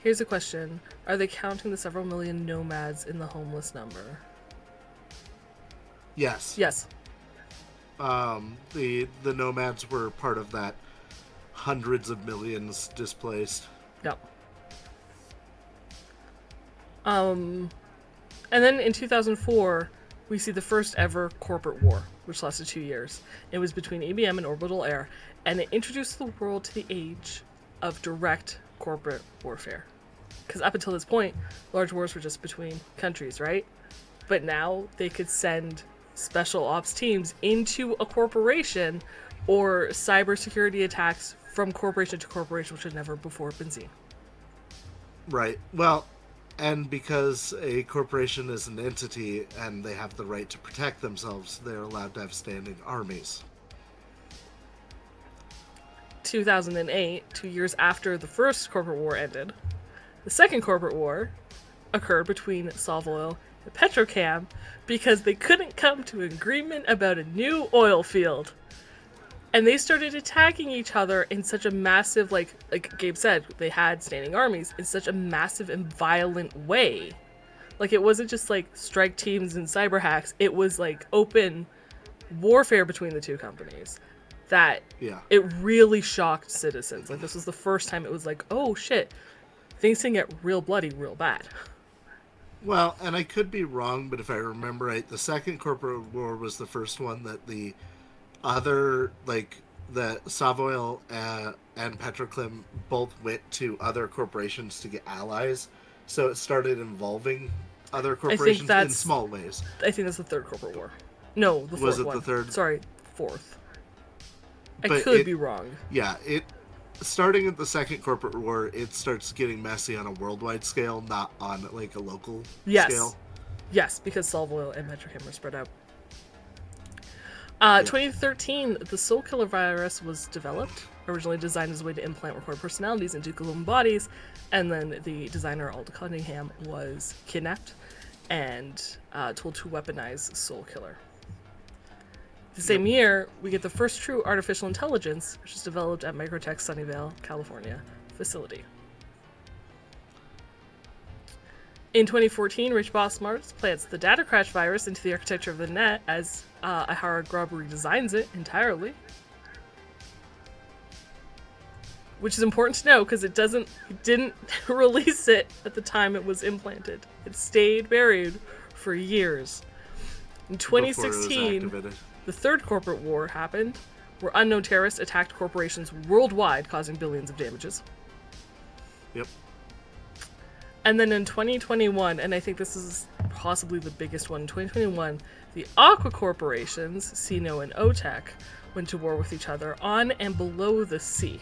Here's a question. Are they counting the several million nomads in the homeless number? Yes. Yes. The nomads were part of that hundreds of millions displaced. Yep. And then in 2004, we see the first ever corporate war, which lasted 2 years. It was between IBM and Orbital Air, and it introduced the world to the age of direct corporate warfare. Because up until this point, large wars were just between countries, right? But now they could send special ops teams into a corporation or cybersecurity attacks from corporation to corporation, which had never before been seen. Right. Well, and because a corporation is an entity and they have the right to protect themselves, they're allowed to have standing armies. 2008, 2 years after the first corporate war ended, the second corporate war occurred between Savoil and Petrochem because they couldn't come to an agreement about a new oil field. And they started attacking each other in such a massive, like Gabe said, they had standing armies in such a massive and violent way. Like, it wasn't just like strike teams and cyber hacks, it was like open warfare between the two companies that it really shocked citizens. Like, this was the first time it was like, oh shit, things can get real bloody real bad. Well, and I could be wrong, but if I remember right, the second corporate war was the first one that the other, like, the Savoil and Petroclim both went to other corporations to get allies. So it started involving other I think corporations in that's small ways. I think that's the third corporate war. No, the Was fourth it the one. third? Sorry, fourth. I But could be wrong. yeah, it starting at the second corporate war, it starts getting messy on a worldwide scale, not on like a local Yes. scale. Yes, because Solvoil and Metrochem were spread out. Yeah. 2013, the Soul Killer virus was developed, originally designed as a way to implant recorded personalities into human bodies, and then the designer Alda Cunningham was kidnapped and told to weaponize Soul Killer. The same year, we get the first true artificial intelligence, which is developed at Microtech's Sunnyvale, California facility. In 2014, Rich Bossmart plants the data crash virus into the architecture of the net as Ihara Grubb redesigns it entirely. Which is important to know because it didn't release it at the time it was implanted. It stayed buried for years. In 2016, the third corporate war happened, where unknown terrorists attacked corporations worldwide, causing billions of damages. Yep. And then in 2021, and I think this is possibly the biggest one, in 2021, the Aqua corporations, Sino and OTEC, went to war with each other on and below the sea.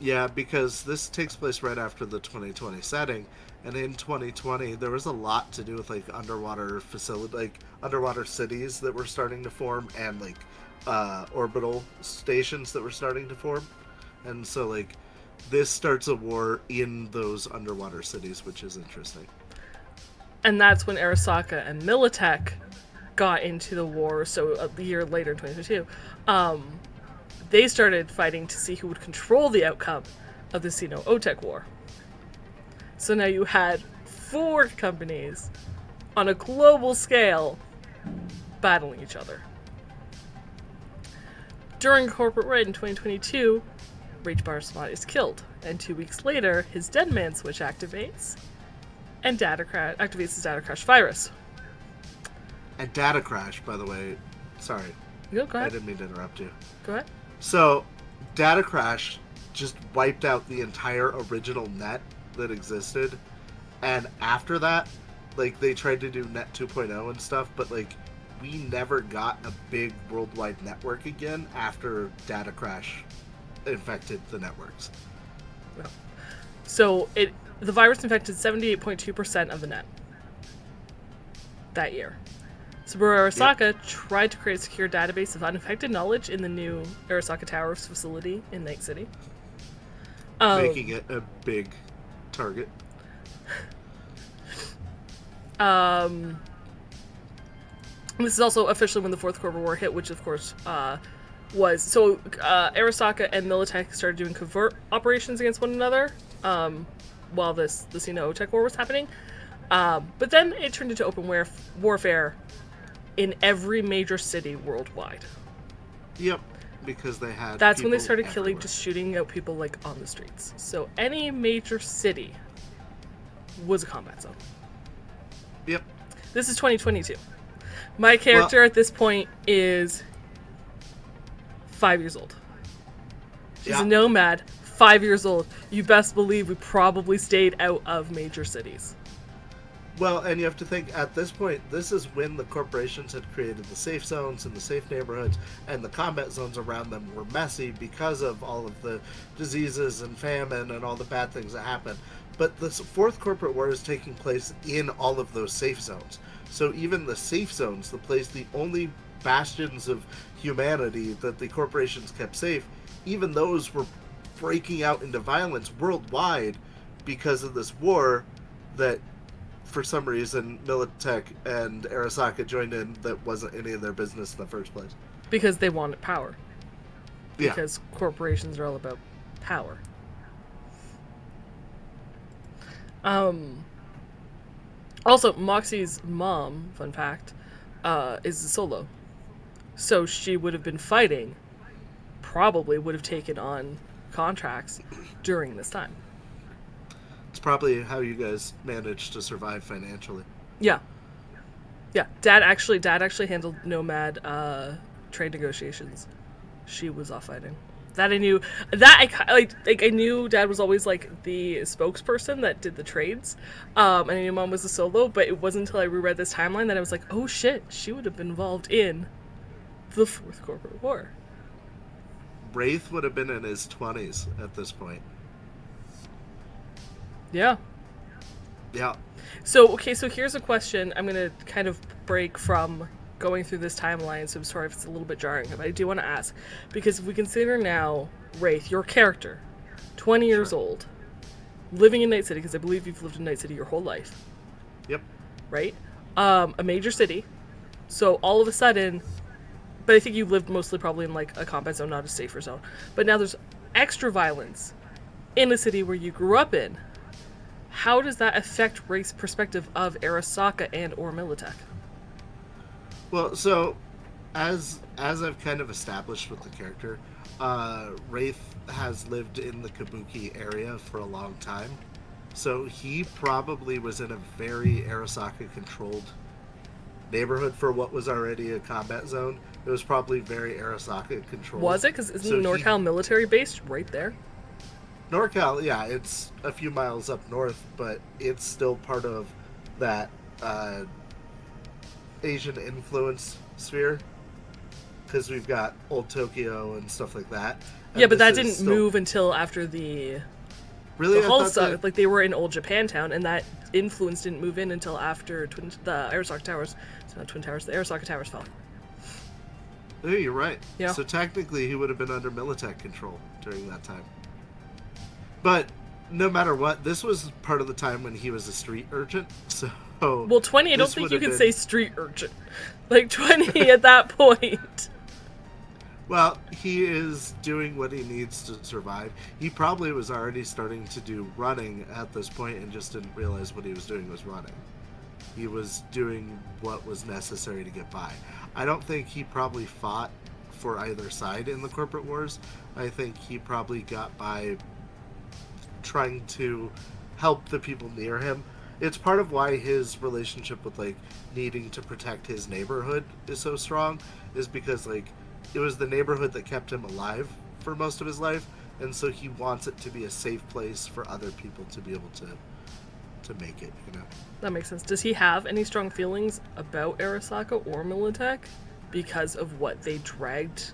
Yeah, because this takes place right after the 2020 setting, and in 2020 there was a lot to do with like underwater facility, like underwater cities that were starting to form, and like orbital stations that were starting to form, and so like this starts a war in those underwater cities, which is interesting. And that's when Arasaka and Militech got into the war. So a year later, in 2022, they started fighting to see who would control the outcome of the Sino-OTEC war. So now you had 4 companies on a global scale battling each other. During Corporate Red in 2022, Rage Barsmont is killed, and 2 weeks later, his Dead Man switch activates, and activates his data crash virus. And data crash, by the way, sorry, Go ahead. I didn't mean to interrupt you. Go ahead. So, data crash just wiped out the entire original net that existed, and after that, like they tried to do net 2.0 and stuff, but like we never got a big worldwide network again after data crash infected the networks. No. So the virus infected 78.2% of the net that year. Saburo Arasaka tried to create a secure database of unaffected knowledge in the new Arasaka Towers facility in Night City. Making it a big target. This is also officially when the Fourth Corporate War hit, which of course was... So Arasaka and Militech started doing covert operations against one another while the Sino-OTEC war was happening. But then it turned into open warfare in every major city worldwide. Yep, because they had... That's when they started everywhere. killing, just shooting out people like on the streets. So any major city was a combat zone. Yep. This is 2022. My character at this point is 5 years old. She's a nomad, 5 years old. You best believe we probably stayed out of major cities. Well, and you have to think, at this point, this is when the corporations had created the safe zones and the safe neighborhoods, and the combat zones around them were messy because of all of the diseases and famine and all the bad things that happened. But the Fourth Corporate War is taking place in all of those safe zones. So even the safe zones, the only bastions of humanity that the corporations kept safe, even those were breaking out into violence worldwide because of this war that, for some reason, Militech and Arasaka joined in that wasn't any of their business in the first place. Because they wanted power. Yeah. Because corporations are all about power. Also, Moxie's mom, fun fact, is a solo. So she would have been fighting, probably would have taken on contracts during this time. It's probably how you guys managed to survive financially. Yeah. Yeah. Dad actually handled Nomad trade negotiations. She was off fighting. That I knew. That I knew Dad was always like the spokesperson that did the trades, and I knew Mom was a solo. But it wasn't until I reread this timeline that I was like, oh shit, she would have been involved in the Fourth Corporate War. Wraith would have been in his 20s at this point. Yeah. Yeah. So here's a question. I'm gonna kind of break from going through this timeline, so I'm sorry if it's a little bit jarring, but I do want to ask, because if we consider now Wraith, your character, 20 years Sure. old, living in Night City, because I believe you've lived in Night City your whole life, Yep. right? A major city, so all of a sudden, but I think you lived mostly probably in like a combat zone, not a safer zone, but now there's extra violence in a city where you grew up in. How does that affect Wraith's perspective of Arasaka and or Militech? Well, so as I've kind of established with the character, Wraith has lived in the Kabuki area for a long time, so he probably was in a very Arasaka controlled neighborhood for what was already a combat zone. It was probably very Arasaka controlled. Was it? Because isn't NorCal military based right there? NorCal, yeah, it's a few miles up north, but it's still part of that Asian influence sphere, because we've got Old Tokyo and stuff like that. And yeah, but that this is didn't move until after the really the I Hull thought stuff. that- Like they were in Old Japantown, and that influence didn't move in until after the Arasaka Towers. It's not Twin Towers. The Arasaka Towers fell. Oh, you're right. Yeah. So technically, he would have been under Militech control during that time. But no matter what, this was part of the time when he was a street urchin. So Well, 20. I don't this think would you have can been- say street urchin. Like 20 at that point. Well, he is doing what he needs to survive. He probably was already starting to do running at this point and just didn't realize what he was doing was running. He was doing what was necessary to get by. I don't think he probably fought for either side in the corporate wars. I think he probably got by trying to help the people near him. It's part of why his relationship with like needing to protect his neighborhood is so strong, is because like it was the neighborhood that kept him alive for most of his life, and so he wants it to be a safe place for other people to be able to make it, you know. That makes sense. Does he have any strong feelings about Arasaka or Militech because of what they dragged?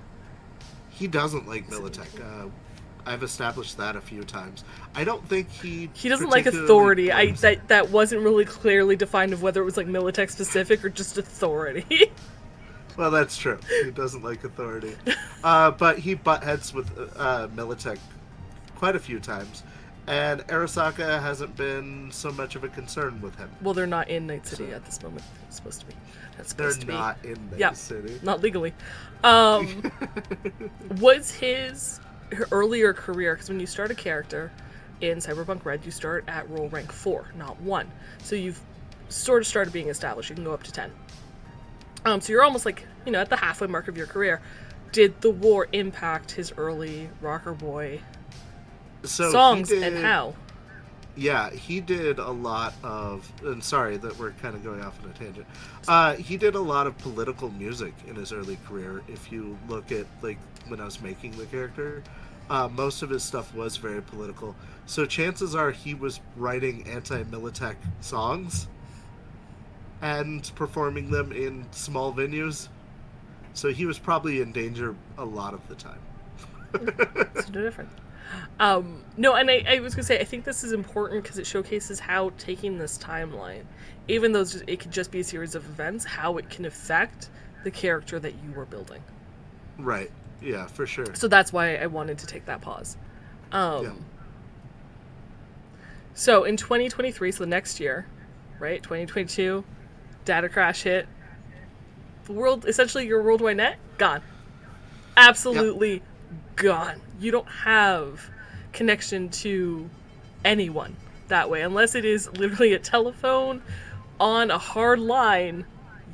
He doesn't like Militech. I've established that a few times. I don't think he doesn't like particularly authority. blames- That wasn't really clearly defined of whether it was like Militech specific or just authority. Well, that's true. He doesn't like authority. But he butt heads with Militech quite a few times. And Arasaka hasn't been so much of a concern with him. Well, they're not in Night City at this moment. It's supposed to be. That's They're supposed to be. not in Night Yeah. City. Not legally. Was his earlier career, because when you start a character in Cyberpunk Red, you start at role rank 4, not 1. So you've sort of started being established. You can go up to 10. So you're almost like, at the halfway mark of your career. Did the war impact his early rocker boy So songs, he did, and how? Yeah, he did a lot of. And sorry that we're kind of going off on a tangent. He did a lot of political music in his early career. If you look at like when I was making the character, most of his stuff was very political. So chances are he was writing anti-Militech songs and performing them in small venues. So he was probably in danger a lot of the time. It's no different. No, and I was going to say, I think this is important because it showcases how taking this timeline, even though it could just be a series of events, how it can affect the character that you were building. Right. Yeah, for sure. So that's why I wanted to take that pause. Yeah. So in 2023, so the next year, right, 2022, data crash hit. The world, essentially your worldwide net, gone. Absolutely gone. You don't have connection to anyone that way. Unless it is literally a telephone on a hard line,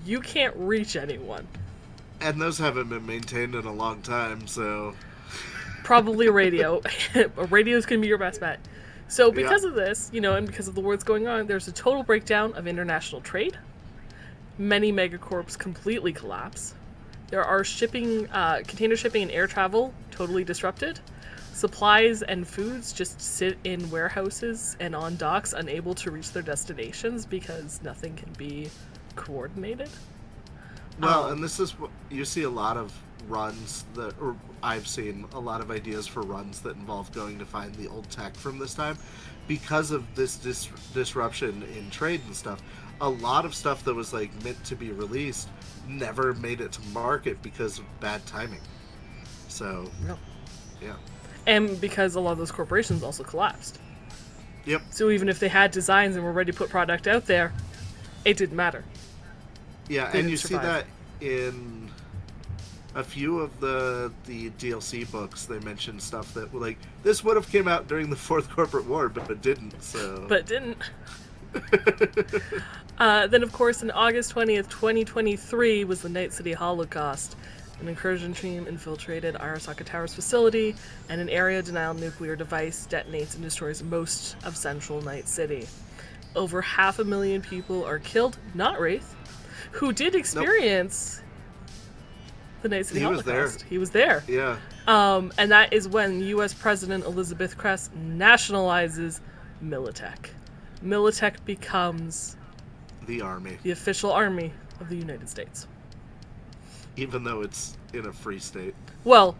you can't reach anyone. And those haven't been maintained in a long time, so... Probably a radio. A radio's going to be your best bet. So because of this, and because of the war that's going on, there's a total breakdown of international trade. Many megacorps completely collapse. There are container shipping and air travel totally disrupted. Supplies and foods just sit in warehouses and on docks, unable to reach their destinations because nothing can be coordinated. Well, and this is what you see a lot of runs that, or I've seen a lot of ideas for runs that involve going to find the old tech from this time. Because of this disruption in trade and stuff, a lot of stuff that was like meant to be released never made it to market because of bad timing. So, No. yeah. And because a lot of those corporations also collapsed. Yep. So even if they had designs and were ready to put product out there, it didn't matter. Yeah, They and didn't you survive. see that in a few of the DLC books. They mentioned stuff that were like, this would have came out during the Fourth Corporate War, but it didn't. So, But it didn't. Then, of course, on August 20th, 2023 was the Night City Holocaust. An incursion team infiltrated Arasaka Tower's facility, and an area denial nuclear device detonates and destroys most of central Night City. Over 500,000 people are killed, not Wraith, who did experience the Night City He was Holocaust. there. He was there. yeah. And that is when U.S. President Elizabeth Kress nationalizes Militech. Militech becomes The army, the official army of the United States. even though it's in a free state. Well,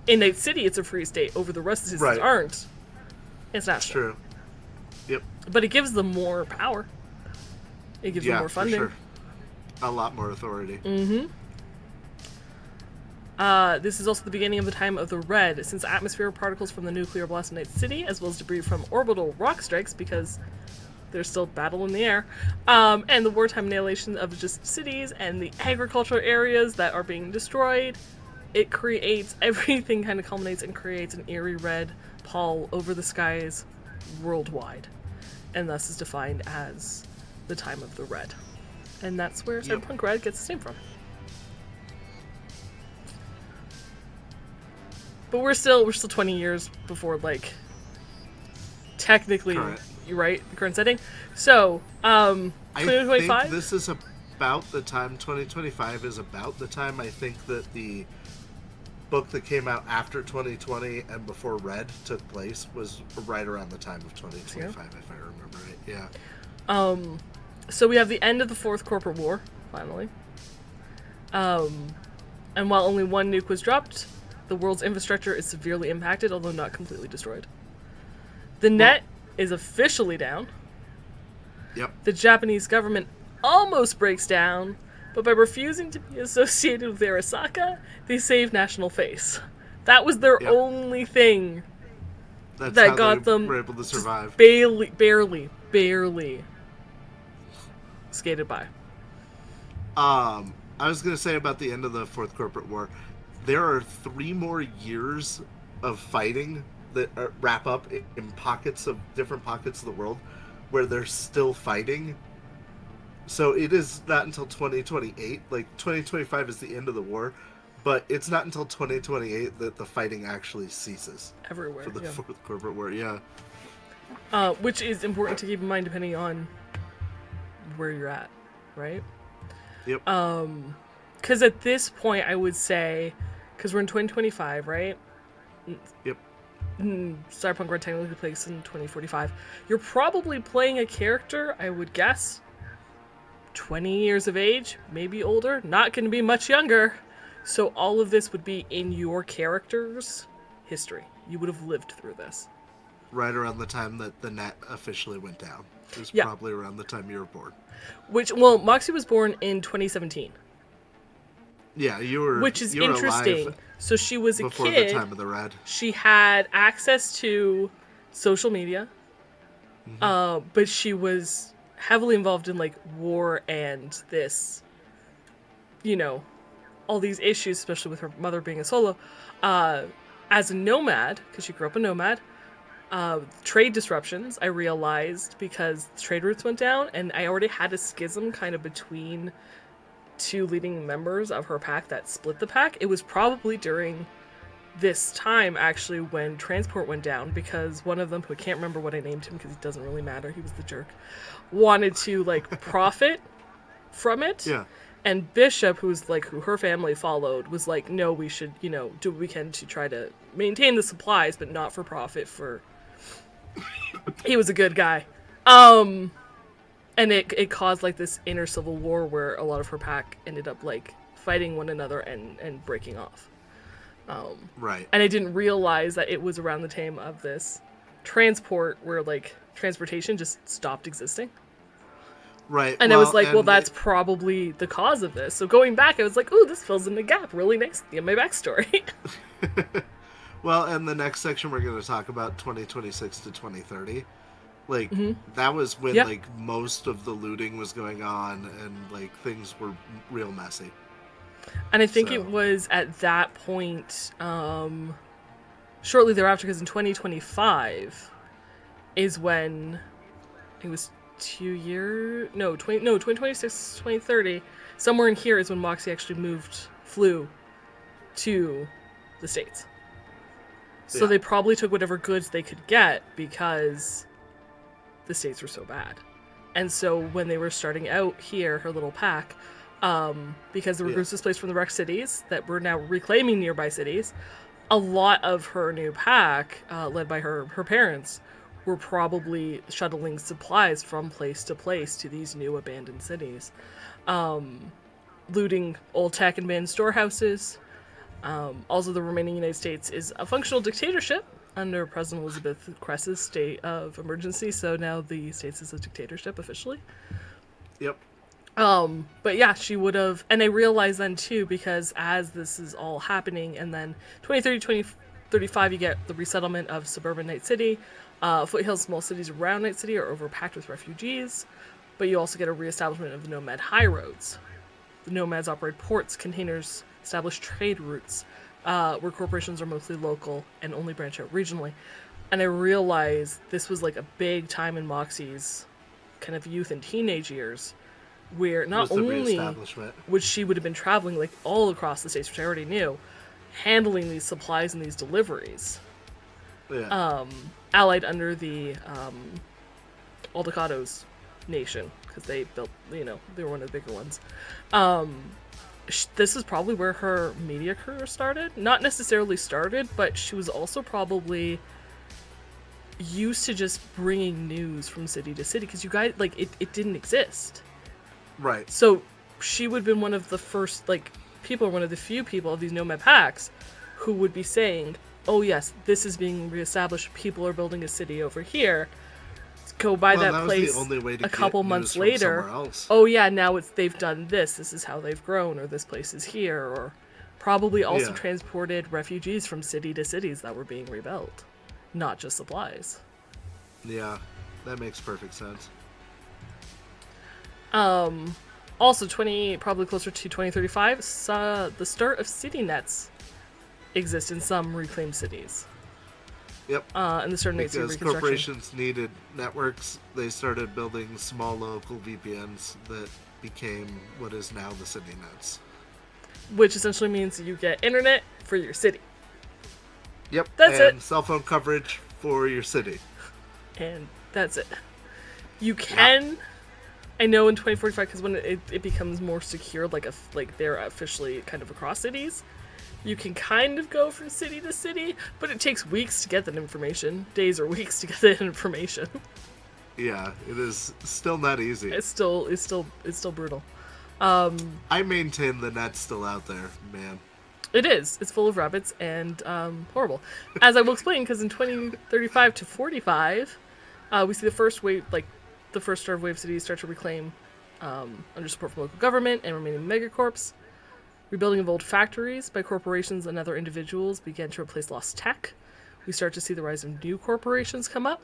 in Night City, it's a free state. Over the rest of the cities Right. aren't. It's not It's true. Yep. But it gives them more power. It gives them Yeah, more for funding. sure. A lot more authority. This is also the beginning of the time of the Red, since atmospheric particles from the nuclear blast in Night City, as well as debris from orbital rock strikes, because there's still battle in the air, and the wartime annihilation of just cities and the agricultural areas that are being destroyed. It creates, everything kind of culminates and creates an eerie red pall over the skies worldwide, and thus is defined as the time of the Red. And that's where Yep. Cyberpunk Red gets its name from. But we're still 20 years before, like, technically, Current. you're right, the current setting. So, I think 2025? this is about the time, 2025 is about the time I think that the book that came out after 2020 and before Red took place was right around the time of 2025, if I remember right. Yeah. So we have the end of the Fourth Corporate War, finally. And while only one nuke was dropped, the world's infrastructure is severely impacted, although not completely destroyed. The net is officially down. Yep. The Japanese government almost breaks down, but by refusing to be associated with Arasaka, they save national face. That was their Yep. only thing That's that how got they them were able to survive. barely skated by. I was going to say about the end of the Fourth Corporate War, there are 3 more years of fighting that wrap up in different pockets of the world where they're still fighting. So it is not until 2028, like 2025 is the end of the war, but it's not until 2028 that the fighting actually ceases Everywhere, for the yeah. Fourth Corporate War. Yeah. Which is important to keep in mind depending on where you're at, right? Yep. Because at this point, I would say, because we're in 2025, right? Yep. Cyberpunk Red technically takes in 2045. You're probably playing a character, I would guess, 20 years of age, maybe older, not going to be much younger. So all of this would be in your character's history. You would have lived through this. Right around the time that the net officially went down. It was Yeah. probably around the time you were born. Moxie was born in 2017. Yeah, you were. Which is you were interesting. alive So she was a before kid. the time of the Red. She had access to social media, but she was heavily involved in, like, war and this, all these issues, especially with her mother being a solo. As a nomad, because she grew up a nomad, trade disruptions, I realized, because trade routes went down, and I already had a schism kind of between 2 leading members of her pack that split the pack. It was probably during this time, actually, when transport went down, because one of them, who I can't remember what I named him because it doesn't really matter, he was the jerk, wanted to, like, profit from it. Yeah. And Bishop, who's like who her family followed, was like, no, we should, do what we can to try to maintain the supplies, but not for profit. He was a good guy. And it caused like this inner civil war where a lot of her pack ended up like fighting one another and breaking off. Right. And I didn't realize that it was around the time of this transport where like transportation just stopped existing. Right. And I was like, well, that's probably the cause of this. So going back, I was like, ooh, this fills in the gap really nicely in my backstory. Well, and the next section we're going to talk about 2026 to 2030. Like, that was when, like, most of the looting was going on and, like, things were real messy. And I think it was at that point, shortly thereafter, because in 2025 is when it was 2026, 2030, somewhere in here is when Moxie actually flew to the States. So they probably took whatever goods they could get because the States were so bad. And so when they were starting out here, her little pack, because there were groups displaced from the wrecked cities that were now reclaiming nearby cities, a lot of her new pack, led by her parents, were probably shuttling supplies from place to place to these new abandoned cities. Looting old tech and abandoned storehouses. Also, the remaining United States is a functional dictatorship under President Elizabeth Cress's state of emergency, so now the States is a dictatorship officially. Yep. But yeah, she would have, and I realized then too, because as this is all happening, and then 2030, 2035, you get the resettlement of suburban Night City. Foothills, small cities around Night City are overpacked with refugees, but you also get a reestablishment of the nomad high roads. The nomads operate ports, containers, establish trade routes, where corporations are mostly local and only branch out regionally. And I realized this was like a big time in Moxie's kind of youth and teenage years, where not only would she would have been traveling like all across the States, which I already knew, handling these supplies and these deliveries, allied under the Aldecados nation, because they built, they were one of the bigger ones. This is probably where her media career started. Not necessarily started, but she was also probably used to just bringing news from city to city, because you guys, like, it didn't exist. Right. So she would have been one of the first, like, people, one of the few people of these nomad packs who would be saying, oh yes, this is being reestablished, people are building a city over here. Go by that place a couple months later. Oh yeah, now they've done this is how they've grown, or this place is here, or probably also transported refugees from city to cities that were being rebuilt, not just supplies. Yeah, that makes perfect sense. Also, probably closer to 2035, the start of city nets exist in some reclaimed cities. Yep. And the start of because corporations needed networks, they started building small local VPNs that became what is now the city nets. Which essentially means you get internet for your city. Yep. That's it. And cell phone coverage for your city. And that's it. You can... Yeah. I know in 2045, because when it becomes more secure, like they're officially kind of across cities, you can kind of go from city to city, but it takes weeks to get that information. Days or weeks to get that information. Yeah, it is still not easy. It's still brutal. I maintain the net's still out there, man. It is. It's full of rabbits and horrible. As I will explain, because in 2035 to 45, we see the first wave, like the first star of wave cities start to reclaim under support from local government and remaining megacorps. Rebuilding of old factories by corporations and other individuals began to replace lost tech. We start to see the rise of new corporations come up.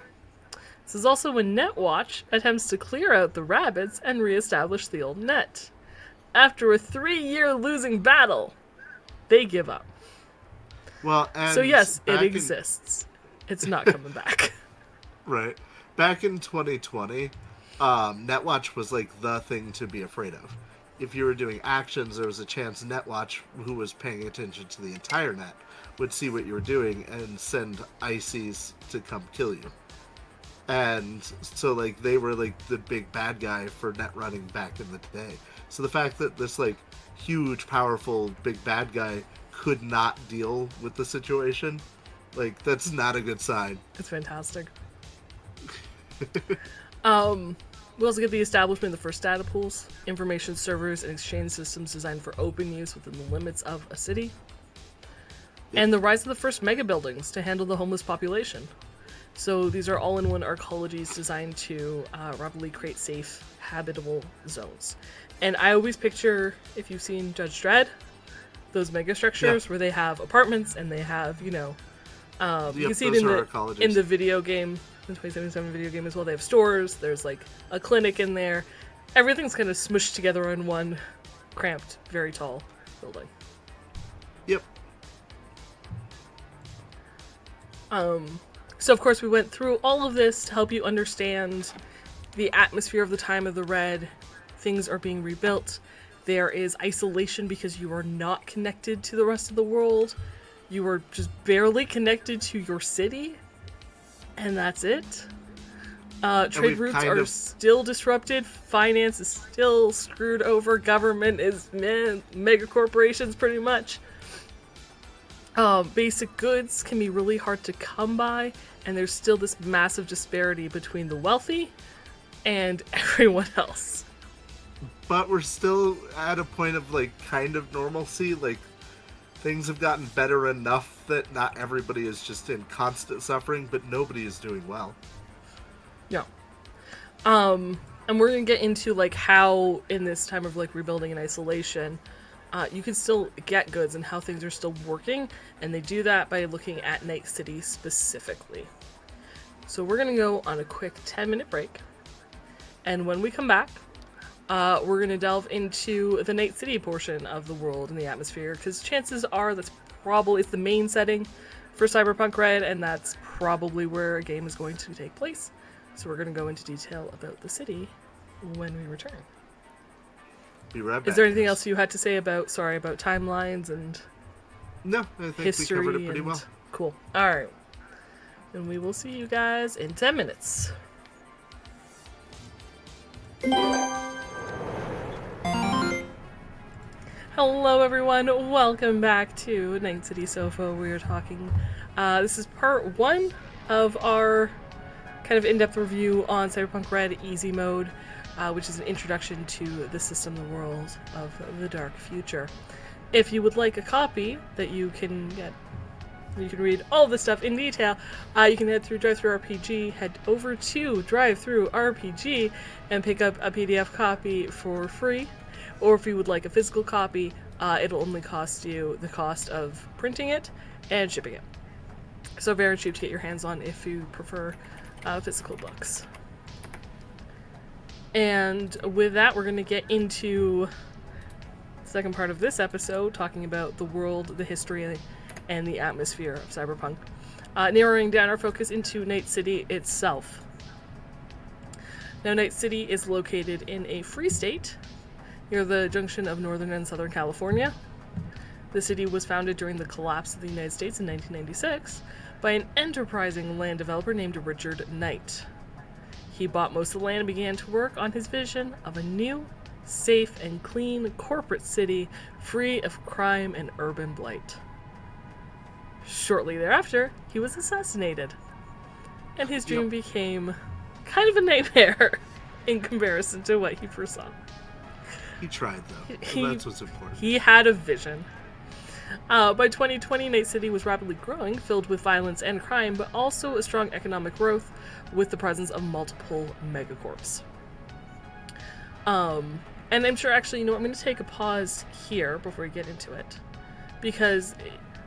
This is also when Netwatch attempts to clear out the rabbits and reestablish the old net. After a 3-year losing battle, they give up. Well, and so yes, it exists. It's not coming back. Right. Back in 2020, Netwatch was like the thing to be afraid of. If you were doing actions, there was a chance Netwatch, who was paying attention to the entire net, would see what you were doing and send ICs to come kill you. And so like they were like the big bad guy for net running back in the day. So the fact that this like huge powerful big bad guy could not deal with the situation, like that's not a good sign. It's fantastic. We also get the establishment of the first data pools, information servers, and exchange systems designed for open use within the limits of a city. And the rise of the first mega buildings to handle the homeless population. So these are all-in-one arcologies designed to rapidly create safe, habitable zones. And I always picture, if you've seen Judge Dredd, those mega structures where they have apartments and they have, you can see it in the video game, the 2077 video game as well. They have stores, there's like a clinic in there. Everything's kind of smushed together in one cramped, very tall building. Yep. So of course we went through all of this to help you understand the atmosphere of the time of the Red. Things are being rebuilt. There is isolation because you are not connected to the rest of the world. You are just barely connected to your city. And that's it. Trade routes are still disrupted. Finance is still screwed over. Government is mega corporations pretty much. Basic goods can be really hard to come by, and there's still this massive disparity between the wealthy and everyone else. But we're still at a point of like kind of normalcy. Like things have gotten better enough that not everybody is just in constant suffering, but nobody is doing well. Yeah. And we're gonna get into like how in this time of like rebuilding and isolation, you can still get goods and how things are still working, and they do that by looking at Night City specifically. So we're gonna go on a quick 10-minute break, and when we come back, we're gonna delve into the Night City portion of the world and the atmosphere, because chances are it's the main setting for Cyberpunk RED, and that's probably where a game is going to take place. So we're gonna go into detail about the city when we return. Be right back. Is there anything else you had to say about timelines and No, I think history? We covered it pretty well. Cool. Alright. And we will see you guys in 10 minutes. Hello everyone, welcome back to Night City Sofa. We are talking, this is part 1 of our kind of in-depth review on Cyberpunk RED Easy Mode, which is an introduction to the system, the world of the dark future. If you would like a copy that you can get, you can read all this stuff in detail, you can head through DriveThruRPG, head over to DriveThruRPG, and pick up a PDF copy for free. Or if you would like a physical copy, it'll only cost you the cost of printing it and shipping it. So very cheap to get your hands on if you prefer physical books. And with that, we're going to get into the second part of this episode, talking about the world, the history, and the atmosphere of Cyberpunk. Narrowing down our focus into Night City itself. Now, Night City is located in a free state near the junction of Northern and Southern California. The city was founded during the collapse of the United States in 1996 by an enterprising land developer named Richard Knight. He bought most of the land and began to work on his vision of a new, safe, and clean corporate city free of crime and urban blight. Shortly thereafter, he was assassinated, and his dream became kind of a nightmare in comparison to what he foresaw. He tried, though. That's what's important. He had a vision. By 2020, Night City was rapidly growing, filled with violence and crime, but also a strong economic growth with the presence of multiple megacorps. And I'm sure, actually, I'm going to take a pause here before we get into it, because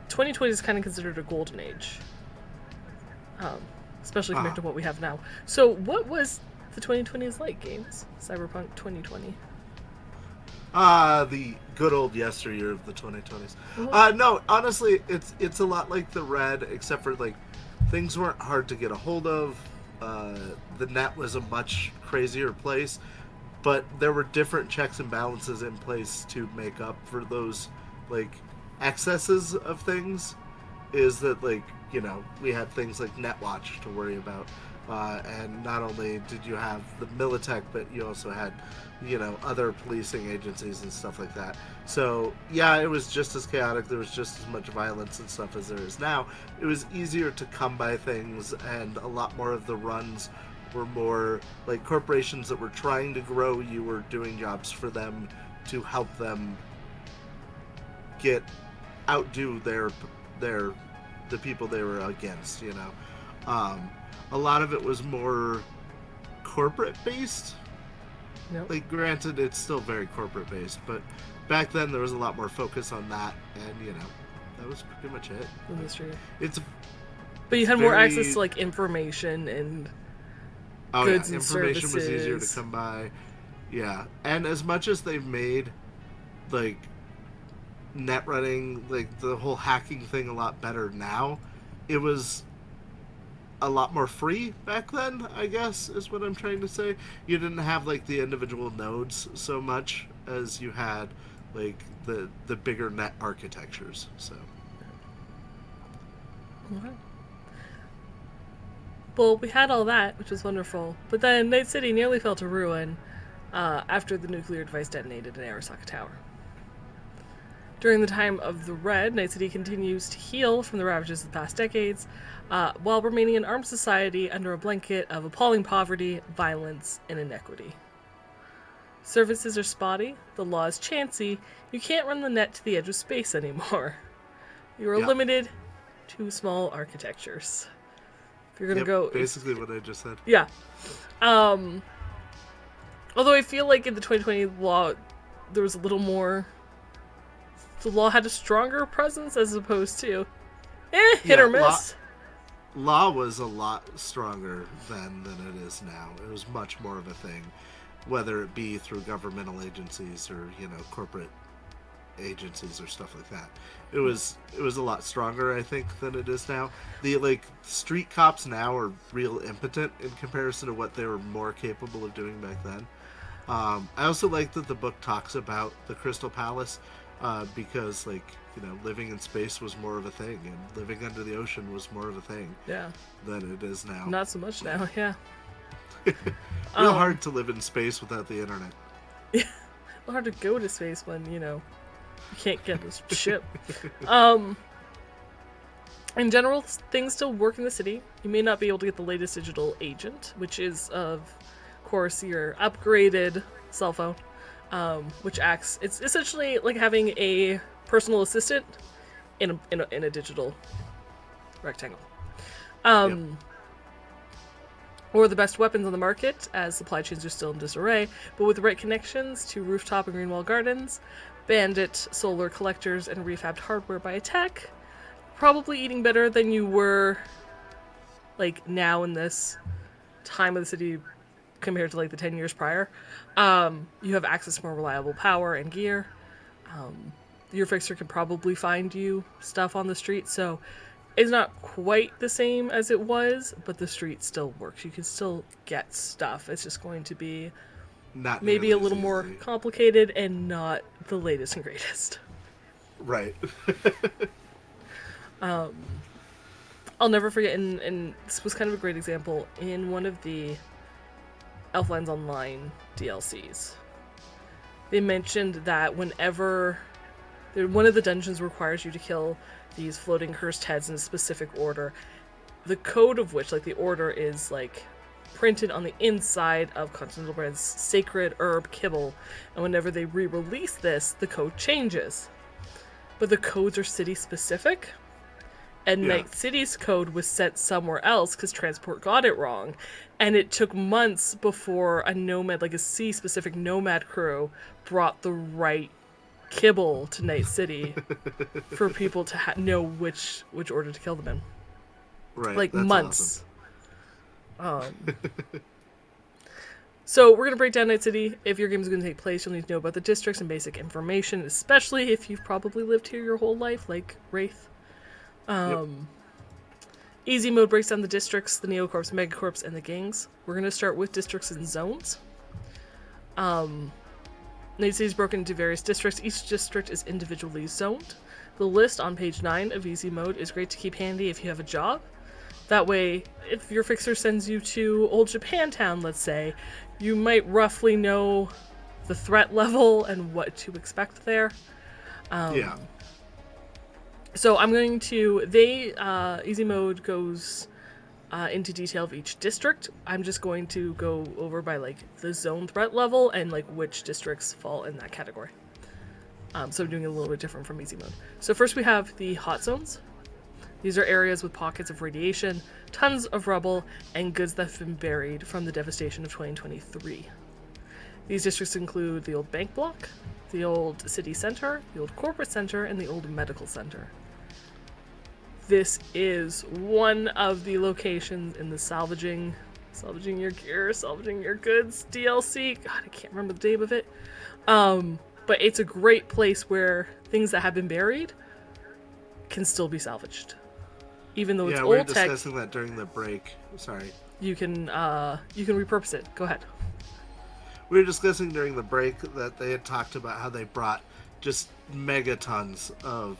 2020 is kind of considered a golden age, especially compared to what we have now. So what was the 2020s like, games? Cyberpunk 2020? The good old yesteryear of the 2020s. No, honestly, it's a lot like the Red, except for like things weren't hard to get a hold of. The net was a much crazier place, but there were different checks and balances in place to make up for those like excesses of things. Is that like we had things like Netwatch to worry about. And not only did you have the Militech, but you also had, other policing agencies and stuff like that. So yeah, it was just as chaotic. There was just as much violence and stuff as there is now. It was easier to come by things, and a lot more of the runs were more like corporations that were trying to grow. You were doing jobs for them to help them get outdo their the people they were against. A lot of it was more corporate based. Nope. Like, granted, it's still very corporate based, but back then there was a lot more focus on that, and that was pretty much it. That's true. It's But you it's had more very- access to like information and oh goods yeah, and information was easier to services. come by. Yeah, and as much as they've made like net running, like the whole hacking thing, a lot better now, it was a lot more free back then, I guess, is what I'm trying to say. You didn't have like the individual nodes so much as you had like the bigger net architectures. So Okay. Well, we had all that, which was wonderful. But then Night City nearly fell to ruin after the nuclear device detonated in Arasaka Tower. During the time of the Red, Night City continues to heal from the ravages of the past decades, while remaining an armed society under a blanket of appalling poverty, violence, and inequity. Services are spotty, the law is chancy, you can't run the net to the edge of space anymore. You are Yeah. limited to small architectures. If you're gonna yep, go... basically what I just said. Yeah. Although I feel like in the 2020 law, there was a little more... The law had a stronger presence as opposed to... hit or miss. Law was a lot stronger then than it is now. It was much more of a thing, whether it be through governmental agencies or corporate agencies or stuff like that. It was a lot stronger, I think, than it is now. The street cops now are real impotent in comparison to what they were more capable of doing back then. I also like that the book talks about the Crystal Palace, because living in space was more of a thing, and living under the ocean was more of a thing Yeah. than it is now. Not so much now, yeah. Real hard to live in space without the internet. It's hard to go to space when, you can't get this ship. In general, things still work in the city. You may not be able to get the latest digital agent, which is, of course, your upgraded cell phone, which acts... It's essentially like having a personal assistant in a digital rectangle. Yep. Or the best weapons on the market, as supply chains are still in disarray, but with the right connections to rooftop and green wall gardens, bandit solar collectors, and refabbed hardware by attack, probably eating better than you were now in this time of the city compared to the 10 years prior. You have access to more reliable power and gear. Your fixer can probably find you stuff on the street, so it's not quite the same as it was, but the street still works. You can still get stuff. It's just going to be Not maybe nearly a as little more easy. complicated and not the latest and greatest. Right. I'll never forget, and this was kind of a great example, in one of the Elflands Online DLCs. They mentioned that whenever one of the dungeons requires you to kill these floating cursed heads in a specific order, the code of which, the order, is printed on the inside of Continental Brand's sacred herb kibble, and whenever they re-release this, the code changes. But the codes are city specific, and Yeah. Night City's code was sent somewhere else because transport got it wrong, and it took months before a nomad, a C-specific nomad crew, brought the right kibble to Night City for people to know which order to kill them in. Right. That's Months. So we're going to break down Night City. If your game is going to take place, you'll need to know about the districts and basic information, especially if you've probably lived here your whole life, like Wraith. Yep. Easy mode breaks down the districts, the Neocorps, Megacorps, and the gangs. We're going to start with districts and zones. Night City is broken into various districts. Each district is individually zoned. The list on page 9 of Easy Mode is great to keep handy if you have a job. That way, if your fixer sends you to Old Japantown, let's say, you might roughly know the threat level and what to expect there. Yeah. So I'm going to, easy mode goes into detail of each district. I'm just going to go over by like the zone threat level and like which districts fall in that category. So I'm doing it a little bit different from easy mode. So first we have the hot zones. These are areas with pockets of radiation, tons of rubble, and goods that have been buried from the devastation of 2023. These districts include the old bank block, the old city center, the old corporate center, and the old medical center. This is one of the locations in the salvaging your gear, salvaging your goods DLC. God, I can't remember the name of it. But it's a great place where things that have been buried can still be salvaged. Even though it's we were old tech, discussing that during the break. Sorry. you can repurpose it. Go ahead. We were discussing during the break that they had talked about how they brought just gigatons of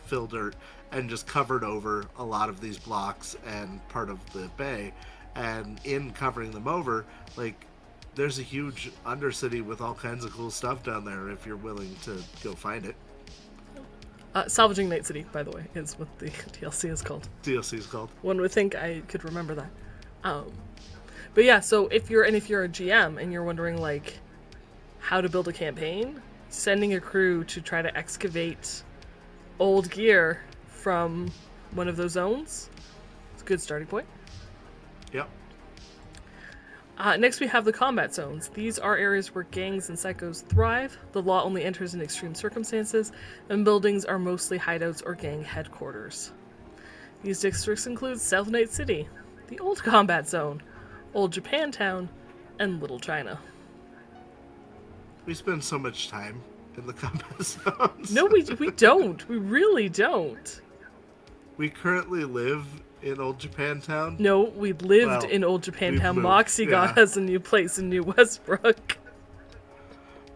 fill dirt and just covered over a lot of these blocks and part of the bay. And in covering them over, like, there's a huge undercity with all kinds of cool stuff down there if you're willing to go find it. Salvaging Night City, by the way, is what the DLC is called. DLC is called. One would think I could remember that. But yeah, so if you're a GM and you're wondering like how to build a campaign, sending a crew to try to excavate old gear from one of those zones is a good starting point. Yep. Next, we have the combat zones. These are areas where gangs and psychos thrive. The law only enters in extreme circumstances, and buildings are mostly hideouts or gang headquarters. These districts include South Night City, the Old Combat Zone, Old Japantown, and Little China. We spend so much time in the combat zones. No, we don't. We really don't. We currently live in Old Japantown. No, we lived in Old Japantown. Moxie got us a new place in New Westbrook.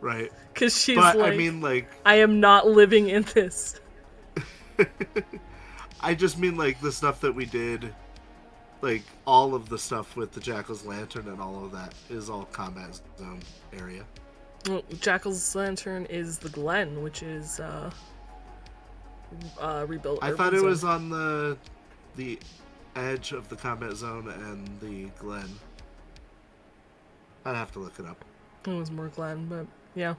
Right. Because she's like, I mean, like, I am not living in this. I just mean, like, the stuff that we did, like, all of the stuff with the Jackal's Lantern and all of that is all combat zone area. Well, Jackal's Lantern is the Glen, which is rebuilt. I thought it was on the edge of the combat zone and the Glen. I'd have to look it up. It was more Glen, but yeah.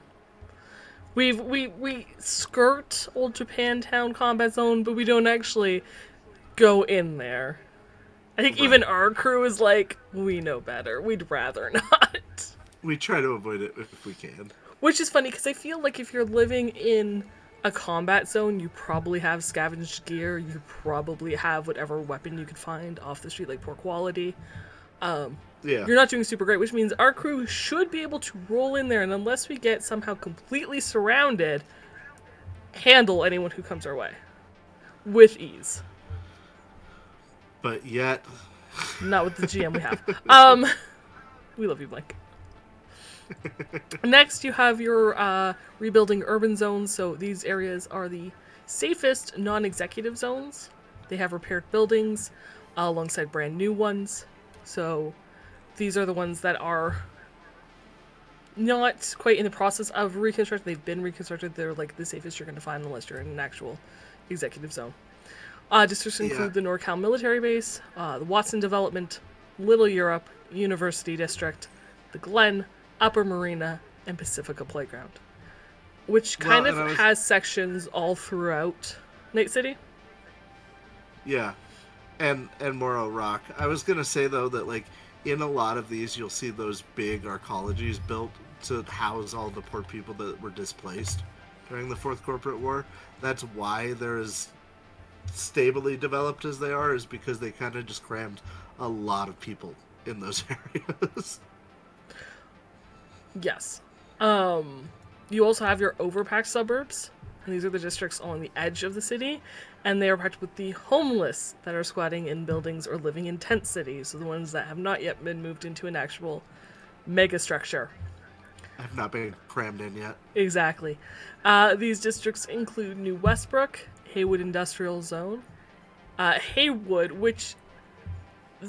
We skirt Old Japantown combat zone, but we don't actually go in there. I think even our crew is like, we know better. We'd rather not. We try to avoid it if we can. Which is funny, because I feel like if you're living in a combat zone, you probably have scavenged gear. You probably have whatever weapon you could find off the street, like poor quality. You're not doing super great, which means our crew should be able to roll in there, and unless we get somehow completely surrounded, handle anyone who comes our way. With ease. But yet... Not with the GM we have. We love you, Blake. Next, you have your rebuilding urban zones. So these areas are the safest non-executive zones. They have repaired buildings alongside brand new ones. So these are the ones that are not quite in the process of reconstruction. They've been reconstructed. They're like the safest you're going to find unless you're in an actual executive zone. Districts include the NorCal Military Base, the Watson Development, Little Europe, University District, the Glen, Upper Marina, and Pacifica Playground, which kind of has sections all throughout Night City. Yeah, and Morro Rock. I was gonna say though that like in a lot of these you'll see those big arcologies built to house all the poor people that were displaced during the Fourth Corporate War. That's why they're as stably developed as they are, is because they kind of just crammed a lot of people in those areas. Yes. You also have your overpacked suburbs, and these are the districts along the edge of the city, and they are packed with the homeless that are squatting in buildings or living in tent cities, so the ones that have not yet been moved into an actual mega structure. Have not been crammed in yet. Exactly. These districts include New Westbrook, Haywood Industrial Zone, Haywood, which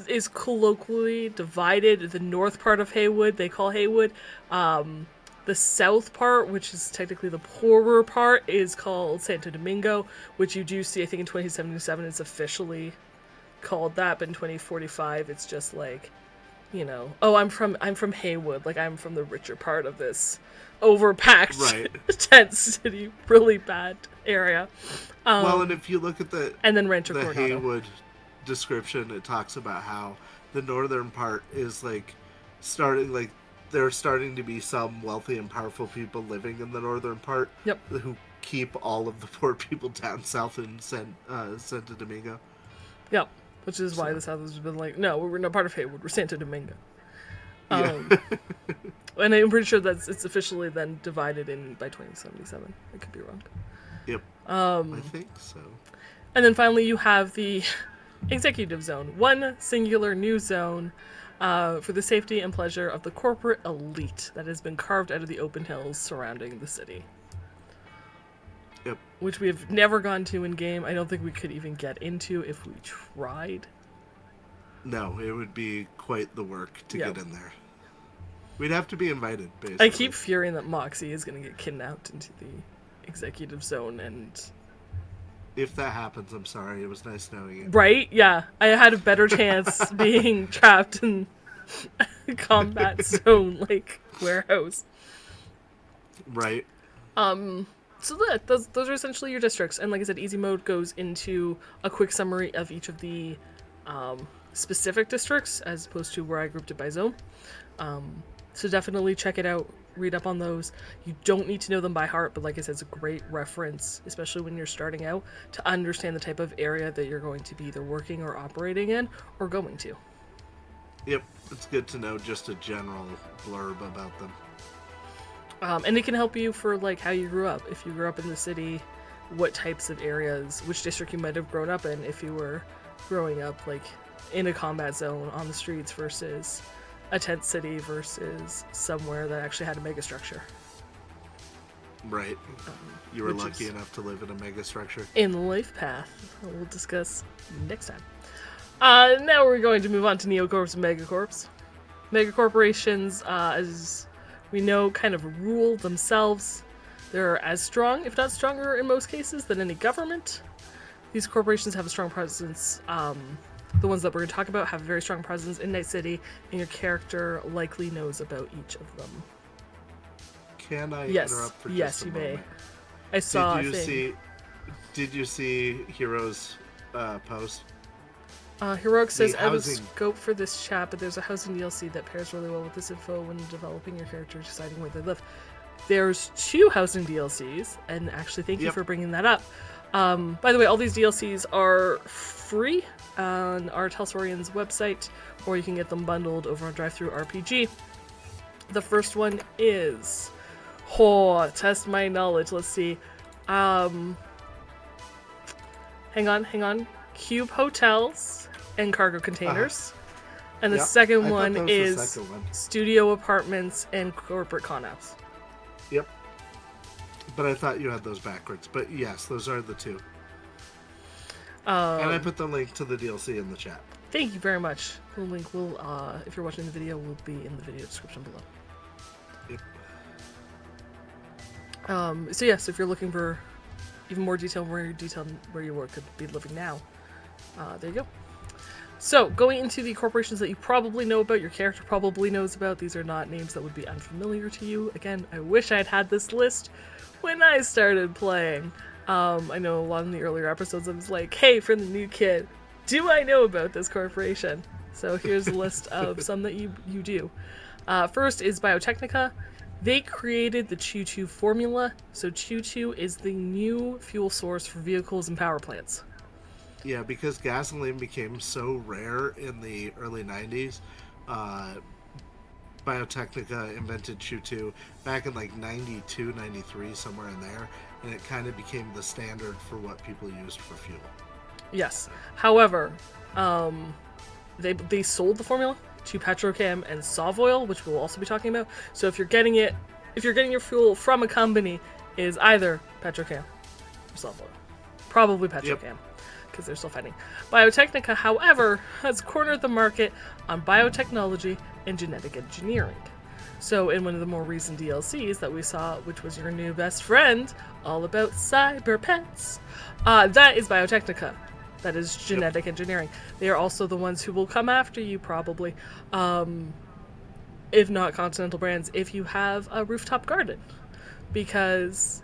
is colloquially divided. The north part of Haywood they call Haywood. The south part, which is technically the poorer part, is called Santo Domingo, which you do see, I think in 2077 it's officially called that, but in 2045 it's just like, oh, I'm from Haywood, like I'm from the richer part of this overpacked Right. tent city, really bad area. Well, and if you look at And then Rancho the Coronado. Haywood description, it talks about how the northern part is starting there's starting to be some wealthy and powerful people living in the northern part. Yep. Who keep all of the poor people down south in Santo Domingo. Yep. Which is why the South has been like, no, we're not part of Haywood, we're Santo Domingo. Yeah. And I'm pretty sure it's officially then divided in by 2077. I could be wrong. Yep. I think so. And then finally you have the executive zone, one singular new zone for the safety and pleasure of the corporate elite that has been carved out of the open hills surrounding the city. Yep. Which we have never gone to in game. I don't think we could even get into if we tried. No, it would be quite the work to get in there. We'd have to be invited, basically. I keep fearing that Moxie is going to get kidnapped into the executive zone, and if that happens, I'm sorry. It was nice knowing you. Right? Yeah. I had a better chance being trapped in a combat zone, like, warehouse. Right. So those are essentially your districts. And like I said, easy mode goes into a quick summary of each of the specific districts, as opposed to where I grouped it by zone. So definitely check it out. Read up on those. You don't need to know them by heart, but like I said, it's a great reference, especially when you're starting out, to understand the type of area that you're going to be either working or operating in, or going to. Yep, it's good to know just a general blurb about them. And it can help you for like how you grew up. If you grew up in the city, what types of areas, which district you might have grown up in if you were growing up like in a combat zone on the streets versus a tent city versus somewhere that actually had a mega structure. Right. You were lucky enough to live in a mega structure. In Life Path, we'll discuss next time. Now we're going to move on to Neocorps and Megacorps. Megacorporations, as we know, kind of rule themselves. They're as strong, if not stronger in most cases, than any government. These corporations have a strong presence. The ones that we're going to talk about have a very strong presence in Night City, and your character likely knows about each of them. Can I interrupt for just a moment? Yes, you may. I saw Did you see Hero's post? Heroic says, I would scope for this chat, but there's a housing DLC that pairs really well with this info when developing your character, deciding where they live. There's 2 housing DLCs, and actually thank you for bringing that up. By the way, all these DLCs are free on our Talsorian's website, or you can get them bundled over on DriveThruRPG. The first one is... test my knowledge, let's see. Hang on. Cube hotels and cargo containers. And the second one is studio apartments and corporate con-apps. Yep. But I thought you had those backwards. But yes, those are the 2. And I put the link to the DLC in the chat. Thank you very much. The link will, if you're watching the video, will be in the video description below. Yep. So yes, if you're looking for even more detail where you work could be living now, there you go. So, going into the corporations that you probably know about, your character probably knows about, these are not names that would be unfamiliar to you. Again, I wish I'd had this list when I started playing. I know a lot in the earlier episodes I was like, hey, for the new kid, do I know about this corporation? So here's a list of some that you do. First is Biotechnica. They created the Choo-Choo formula. So Choo-Choo is the new fuel source for vehicles and power plants. Yeah, because gasoline became so rare in the early 90s, Biotechnica invented Choo-Choo back in like 92, 93, somewhere in there, and it kind of became the standard for what people used for fuel. Yes. However, they sold the formula to Petrochem and Sovoil, which we'll also be talking about. So if you're getting your fuel from a company, it is either Petrochem or Sovoil. Probably Petrochem. because they're still fighting. Biotechnica, however, has cornered the market on biotechnology and genetic engineering. So in one of the more recent DLCs that we saw, which was your new best friend, all about cyber pets, that is Biotechnica. That is genetic engineering. They are also the ones who will come after you, probably, if not Continental Brands, if you have a rooftop garden, because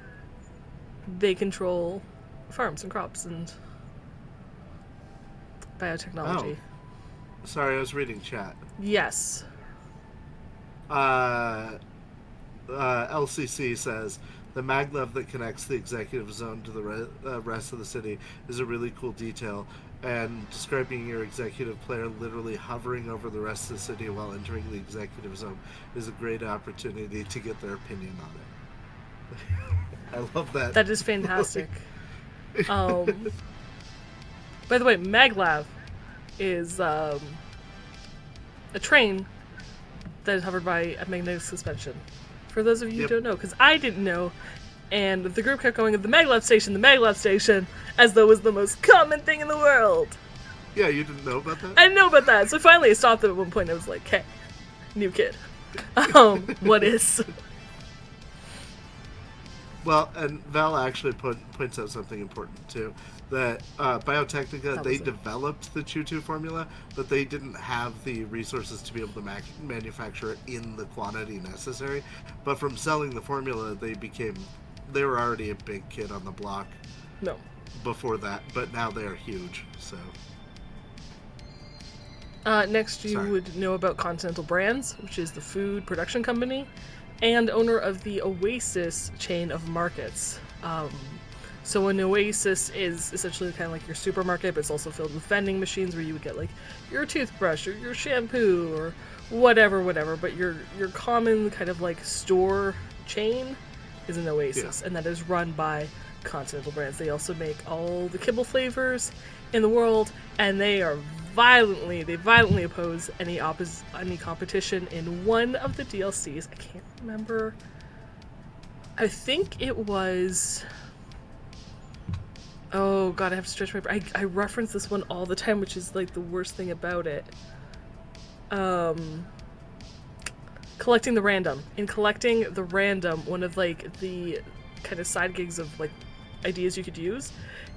they control farms and crops and biotechnology. Oh, sorry, I was reading chat. Yes. LCC says the maglev that connects the executive zone to the rest of the city is a really cool detail, and describing your executive player literally hovering over the rest of the city while entering the executive zone is a great opportunity to get their opinion on it. I love that. That is fantastic. By the way, maglev is a train that is hovered by a magnetic suspension. For those of you who don't know, because I didn't know, and the group kept going, the maglev station, as though it was the most common thing in the world. Yeah, you didn't know about that? I didn't know about that. So finally I stopped them at one point and I was like, hey, new kid. What is? Well, and Val actually points out something important too. That Biotechnica, they developed the Choo-Choo formula, but they didn't have the resources to be able to manufacture it in the quantity necessary. But from selling the formula, they were already a big kid on the block. No. Before that, but now they're huge. So. Next, you would know about Continental Brands, which is the food production company and owner of the Oasis chain of markets. So an Oasis is essentially kind of like your supermarket, but it's also filled with vending machines where you would get like your toothbrush or your shampoo or whatever. But your common kind of like store chain is an Oasis, and that is run by Continental Brands. They also make all the kibble flavors in the world, and they violently oppose any competition in one of the DLCs. I can't remember. I think it was. Oh god, I have to stretch my brain. I reference this one all the time, which is like the worst thing about it. Collecting the random. In collecting the random, one of like the kind of side gigs of like ideas you could use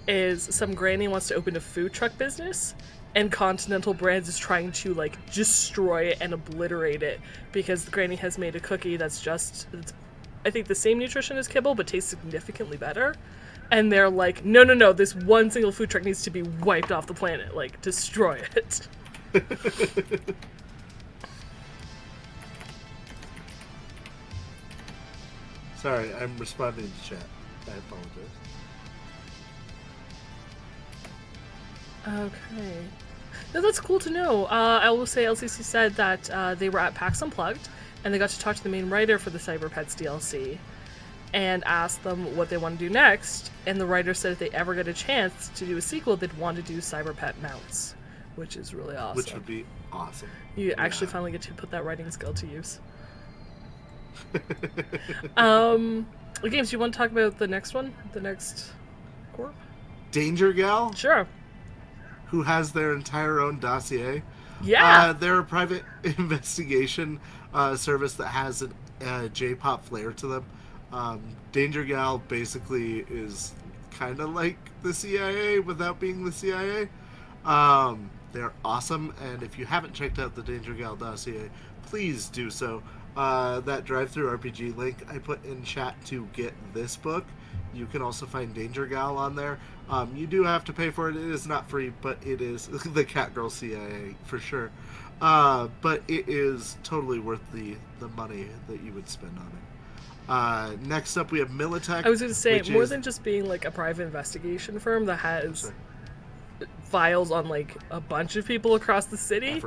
is some granny wants to open a food truck business, and Continental Brands is trying to like destroy it and obliterate it because the granny has made a cookie that's I think the same nutrition as kibble but tastes significantly better. And they're like, no, this one single food truck needs to be wiped off the planet. Like, destroy it. Sorry, I'm responding to chat. I apologize. Okay. No, that's cool to know. I will say LCC said that they were at PAX Unplugged, and they got to talk to the main writer for the Cyber Pets DLC. And asked them what they want to do next, and the writer said if they ever get a chance to do a sequel, they'd want to do Cyber Pet mounts, which is really awesome. Which would be awesome. You actually finally get to put that writing skill to use. Games, you want to talk about the next one? The next corp? Danger Gal? Sure. Who has their entire own dossier. Yeah! They're a private investigation service that has a J-pop flair to them. Danger Gal basically is kind of like the CIA without being the CIA. They're awesome, and if you haven't checked out the Danger Gal dossier, please do so. That drive-through RPG link I put in chat to get this book. You can also find Danger Gal on there. You do have to pay for it. It is not free, but it is the Catgirl CIA for sure. But it is totally worth the money that you would spend on it. Next up, we have Militech. I was going to say, more than just being like a private investigation firm that has files on like a bunch of people across the city,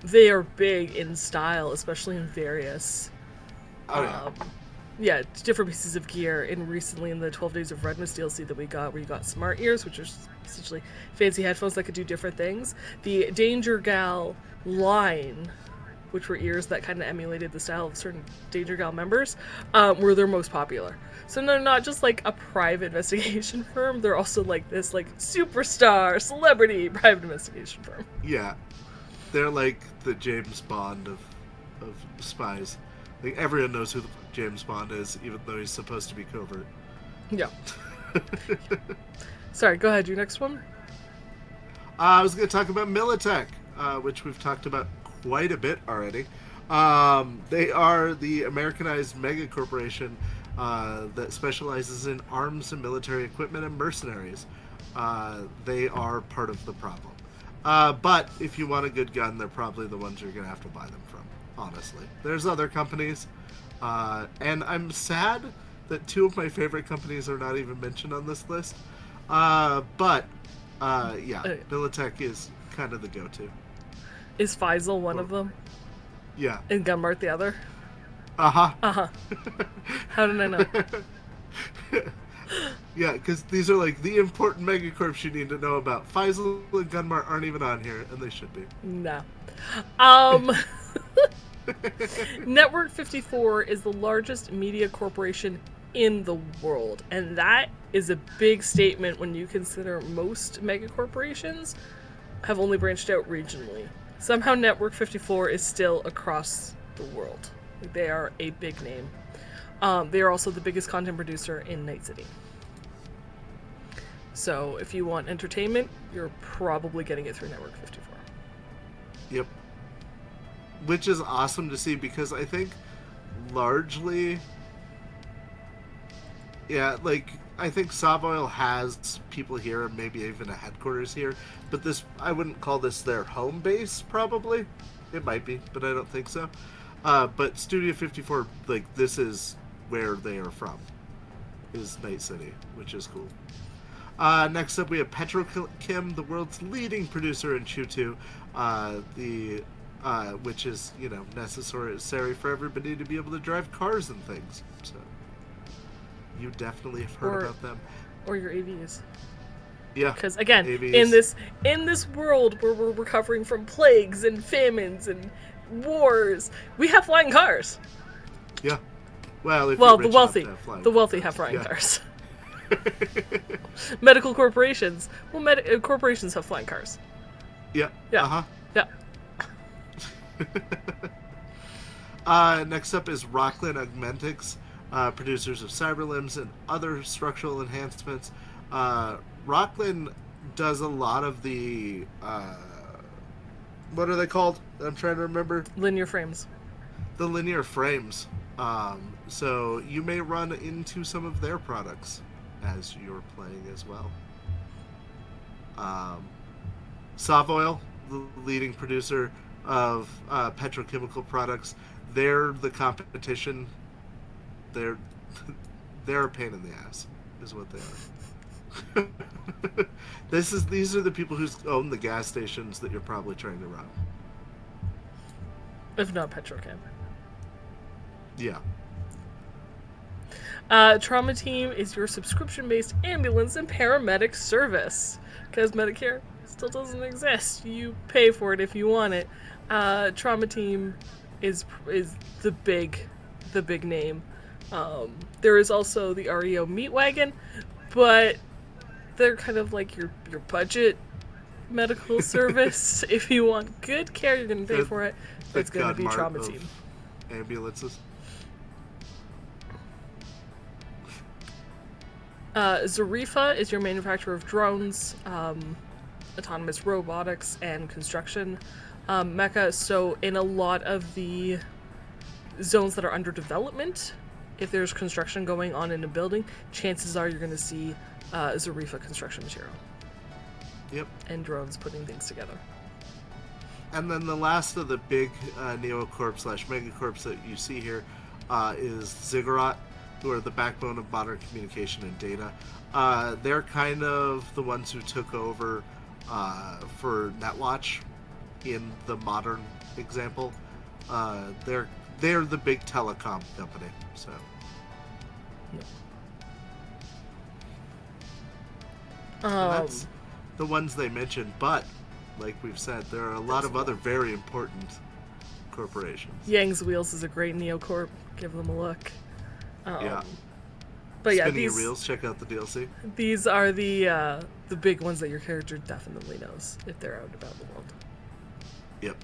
they are big in style, especially in various different pieces of gear. And recently in the 12 Days of Redness DLC that we got, where you got smart ears, which are essentially fancy headphones that could do different things, the Danger Gal line which were ears that kind of emulated the style of certain Danger Gal members, were their most popular. So they're not just like a private investigation firm; they're also like this like superstar celebrity private investigation firm. Yeah, they're like the James Bond of spies. Like everyone knows who the fuck James Bond is, even though he's supposed to be covert. Yeah. Sorry, go ahead. Your next one. I was going to talk about Militech, which we've talked about quite a bit already. They are the Americanized mega corporation that specializes in arms and military equipment and mercenaries. They are part of the problem. But if you want a good gun, they're probably the ones you're going to have to buy them from, honestly. There's other companies, and I'm sad that two of my favorite companies are not even mentioned on this list. But Militech is kind of the go-to. Is Faisal one of them? Yeah. And Gunmart the other? Uh-huh. Uh-huh. How did I know? Yeah, because these are like the important megacorps you need to know about. Faisal and Gunmart aren't even on here, and they should be. No. Network 54 is the largest media corporation in the world, and that is a big statement when you consider most megacorporations have only branched out regionally. Somehow Network 54 is still across the world. They are a big name. They are also the biggest content producer in Night City. So if you want entertainment, you're probably getting it through Network 54. Yep. Which is awesome to see, because I think largely, I think Savoil has people here and maybe even a headquarters here, but I wouldn't call this their home base, probably. It might be, but I don't think so. But Studio 54, this is where they are from, is Night City, which is cool. Next up, we have Petrochem, the world's leading producer in Chutu, which is, necessary for everybody to be able to drive cars and things. So you definitely have heard about them. Or your AVs. Yeah. Because again, AVs. in this world where we're recovering from plagues and famines and wars, we have flying cars. Yeah. Well, the wealthy have flying cars. Medical corporations. Well, corporations have flying cars. Yeah. Yeah. Uh-huh. Yeah. Next up is Rockland Augmentics, producers of cyberlimbs and other structural enhancements. Rockland does a lot of the what are they called? I'm trying to remember. Linear frames. The linear frames. So you may run into some of their products as you're playing as well. Savoil, the leading producer of petrochemical products, they're the competition. They're a pain in the ass, is what they are. These are the people who own the gas stations that you're probably trying to rob. If not Petrochem. Yeah. Trauma Team is your subscription-based ambulance and paramedic service. Because Medicare still doesn't exist. You pay for it if you want it. Trauma Team is the big name. There is also the REO Meat Wagon, but they're kind of like your budget medical service. If you want good care, you're going to pay for it. It's going to be Trauma Team. Ambulances. Zarifa is your manufacturer of drones, autonomous robotics, and construction mecha. So in a lot of the zones that are under development, if there's construction going on in a building, chances are you're going to see Zarifa construction material. Yep. And drones putting things together. And then the last of the big Neocorp/Megacorps that you see here is Ziggurat, who are the backbone of modern communication and data. They're kind of the ones who took over for Netwatch in the modern example. They're the big telecom company. So. That's the ones they mentioned, but like we've said, there are a lot of other very important corporations. Yang's Wheels is a great neocorp. Give them a look. Yeah. But yeah, Spinning your reels. Check out the DLC. these are the big ones that your character definitely knows if they're out about the world. Yep.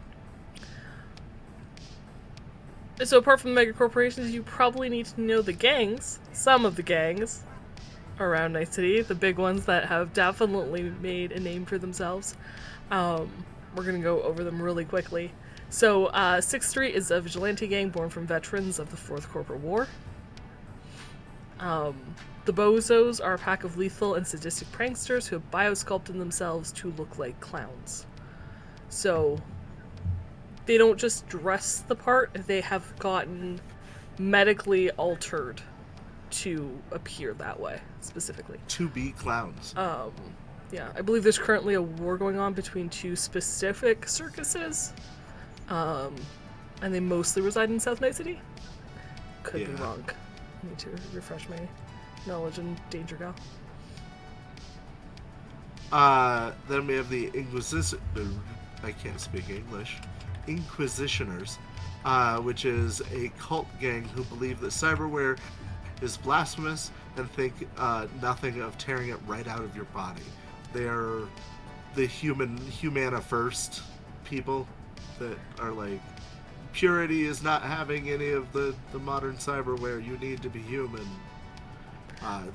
So apart from the mega corporations, you probably need to know the gangs, some of the gangs around Night City, the big ones that have definitely made a name for themselves. We're going to go over them really quickly. So 6th Street is a vigilante gang born from veterans of the Fourth Corporate War. The Bozos are a pack of lethal and sadistic pranksters who have biosculpted themselves to look like clowns. So they don't just dress the part, they have gotten medically altered to appear that way, specifically. To be clowns. Yeah, I believe there's currently a war going on between two specific circuses. And they mostly reside in South Night City. Could be wrong. I need to refresh my knowledge in Danger Gal. Then we have the I can't speak English. Inquisitioners, which is a cult gang who believe that cyberware is blasphemous and think nothing of tearing it right out of your body. They are the humana first people that are like, purity is not having any of the modern cyberware. You need to be human.